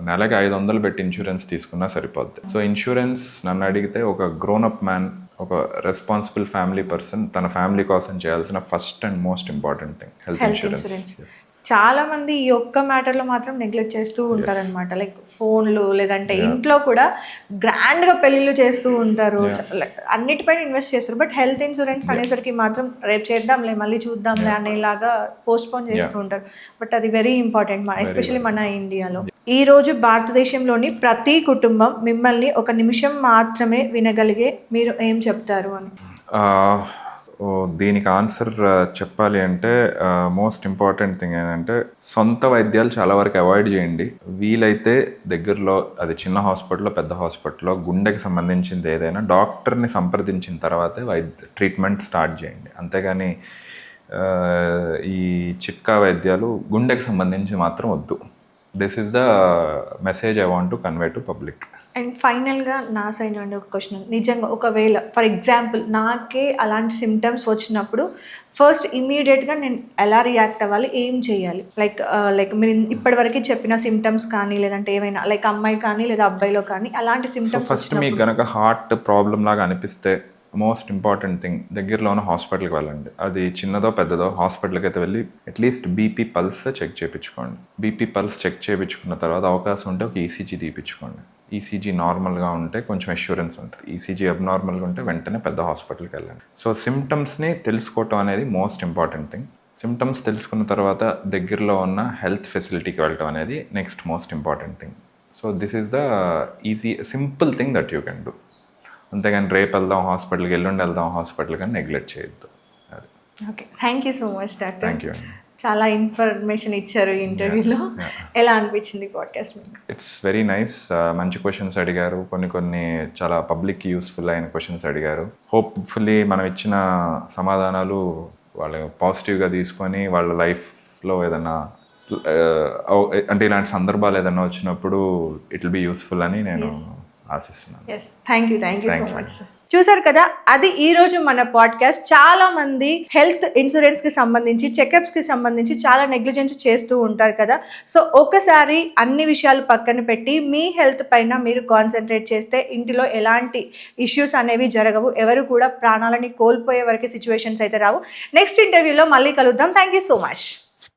నెలకి 500 పెట్టి ఇన్సూరెన్స్ తీసుకున్నా సరిపోద్ది. సో ఇన్సూరెన్స్ నన్ను అడిగితే ఒక గ్రోన్ అప్ మ్యాన్, ఒక రెస్పాన్సిబుల్ ఫ్యామిలీ పర్సన్ తన ఫ్యామిలీ కోసం చేయాల్సిన first and most important thing health insurance. చాలా మంది ఈ ఒక్క మ్యాటర్లో మాత్రం నెగ్లెక్ట్ చేస్తూ ఉంటారనమాట. లైక్ ఫోన్లు, లేదంటే ఇంట్లో కూడా గ్రాండ్గా పెళ్ళిళ్ళు చేస్తూ ఉంటారు, అన్నిటిపైన ఇన్వెస్ట్ చేస్తారు. బట్ హెల్త్ ఇన్సూరెన్స్ అనేసరికి మాత్రం రేపు చేద్దాంలే, మళ్ళీ చూద్దాంలే అనేలాగా పోస్ట్పోన్ చేస్తూ ఉంటారు. బట్ అది వెరీ ఇంపార్టెంట్, ఎస్పెషల్లీ మన ఇండియాలో. ఈ రోజు భారతదేశంలోని ప్రతి కుటుంబం మిమ్మల్ని ఒక నిమిషం మాత్రమే వినగలిగే మీరు ఏం చెప్తారు అని? దీనికి ఆన్సర్ చెప్పాలి అంటే మోస్ట్ ఇంపార్టెంట్ థింగ్ ఏంటంటే సొంత వైద్యాలు చాలా వరకు అవాయిడ్ చేయండి. వీలైతే దగ్గరలో, అది చిన్న హాస్పిటల్లో, పెద్ద హాస్పిటల్లో, గుండెకి సంబంధించింది ఏదైనా డాక్టర్ని సంప్రదించిన తర్వాతే ట్రీట్మెంట్ స్టార్ట్ చేయండి. అంతేగాని ఈ చిట్కా వైద్యాలు గుండెకి సంబంధించి మాత్రం వద్దు. This is the message I want to convey to public. And ఫైనల్గా నా సైడ్ నుండి ఒక క్వశ్చన్. నిజంగా ఒకవేళ ఫర్ ఎగ్జాంపుల్ నాకే అలాంటి సిమ్టమ్స్ వచ్చినప్పుడు ఫస్ట్ ఇమీడియట్గా నేను ఎలా రియాక్ట్ అవ్వాలి, ఏం చేయాలి? లైక్ మీరు ఇప్పటివరకు చెప్పిన సిమ్టమ్స్ కానీ, లేదంటే ఏమైనా లైక్ అమ్మాయి కానీ లేదా అబ్బాయిలో కానీ అలాంటి సిమ్టమ్స్ ఫస్ట్ మీకు కనుక హార్ట్ ప్రాబ్లం లాగా అనిపిస్తే మోస్ట్ ఇంపార్టెంట్ థింగ్ దగ్గరలో ఉన్న హాస్పిటల్కి వెళ్ళండి. అది చిన్నదో పెద్దదో హాస్పిటల్కి అయితే వెళ్ళి అట్లీస్ట్ బీపీ పల్స్ చెక్ చేయించుకోండి. బీపీ పల్స్ చెక్ చేయించుకున్న తర్వాత అవకాశం ఉంటే ఒక ఈసీజీ తీయించుకోండి. ఈసీజీ నార్మల్గా ఉంటే కొంచెం అష్యూరెన్స్ ఉంటుంది. ఈసీజీ అబ్నార్మల్గా ఉంటే వెంటనే పెద్ద హాస్పిటల్కి వెళ్ళండి. సో సిమ్టమ్స్ని తెలుసుకోవటం అనేది మోస్ట్ ఇంపార్టెంట్ థింగ్. సిమ్టమ్స్ తెలుసుకున్న తర్వాత దగ్గరలో ఉన్న హెల్త్ ఫెసిలిటీకి వెళ్ళటం అనేది next most important thing. So this is the simple thing that you can do. అంతేగాని రేపు వెళ్దాం హాస్పిటల్కి, ఎల్లుండి వెళ్దాం హాస్పిటల్ కానీ నెగ్లెక్ట్ చేయొద్దు. అది. Okay, thank you so much doctor. Thank you. చాలా ఇన్ఫర్మేషన్ ఇచ్చారు ఈ ఇంటర్వ్యూలో. ఎలా అనిపించింది పాడ్కాస్ట్ మీకు? It's very nice. మంచి క్వశ్చన్స్ అడిగారు, కొన్ని చాలా పబ్లిక్ యూస్ఫుల్ అయిన క్వశ్చన్స్ అడిగారు. హోప్ఫుల్లీ మనం ఇచ్చిన సమాధానాలు వాళ్ళు పాజిటివ్గా తీసుకొని వాళ్ళ లైఫ్లో ఏదైనా అంటే ఇలాంటి సందర్భాలు ఏదైనా వచ్చినప్పుడు ఇట్ విల్ బి యూస్ఫుల్ అని నేను ఆశిస్తున్నాను. Yes, thank you so much sir. చూసారు కదా, అది ఈ రోజు మన పాడ్కాస్ట్. చాలా మంది హెల్త్ ఇన్సూరెన్స్ కి సంబంధించి, చెకప్స్ కి సంబంధించి చాలా నెగ్లిజెన్స్ చేస్తూ ఉంటారు కదా. సో ఒకసారి అన్ని విషయాలు పక్కన పెట్టి మీ హెల్త్ పైన మీరు కాన్సన్ట్రేట్ చేస్తే ఇంటిలో ఎలాంటి ఇష్యూస్ అనేవి జరగవు. ఎవరు కూడా ప్రాణాలని కోల్పోయే వరకు సిచ్యువేషన్స్ అయితే రావు. నెక్స్ట్ ఇంటర్వ్యూలో మళ్ళీ కలుద్దాం. Thank you so much.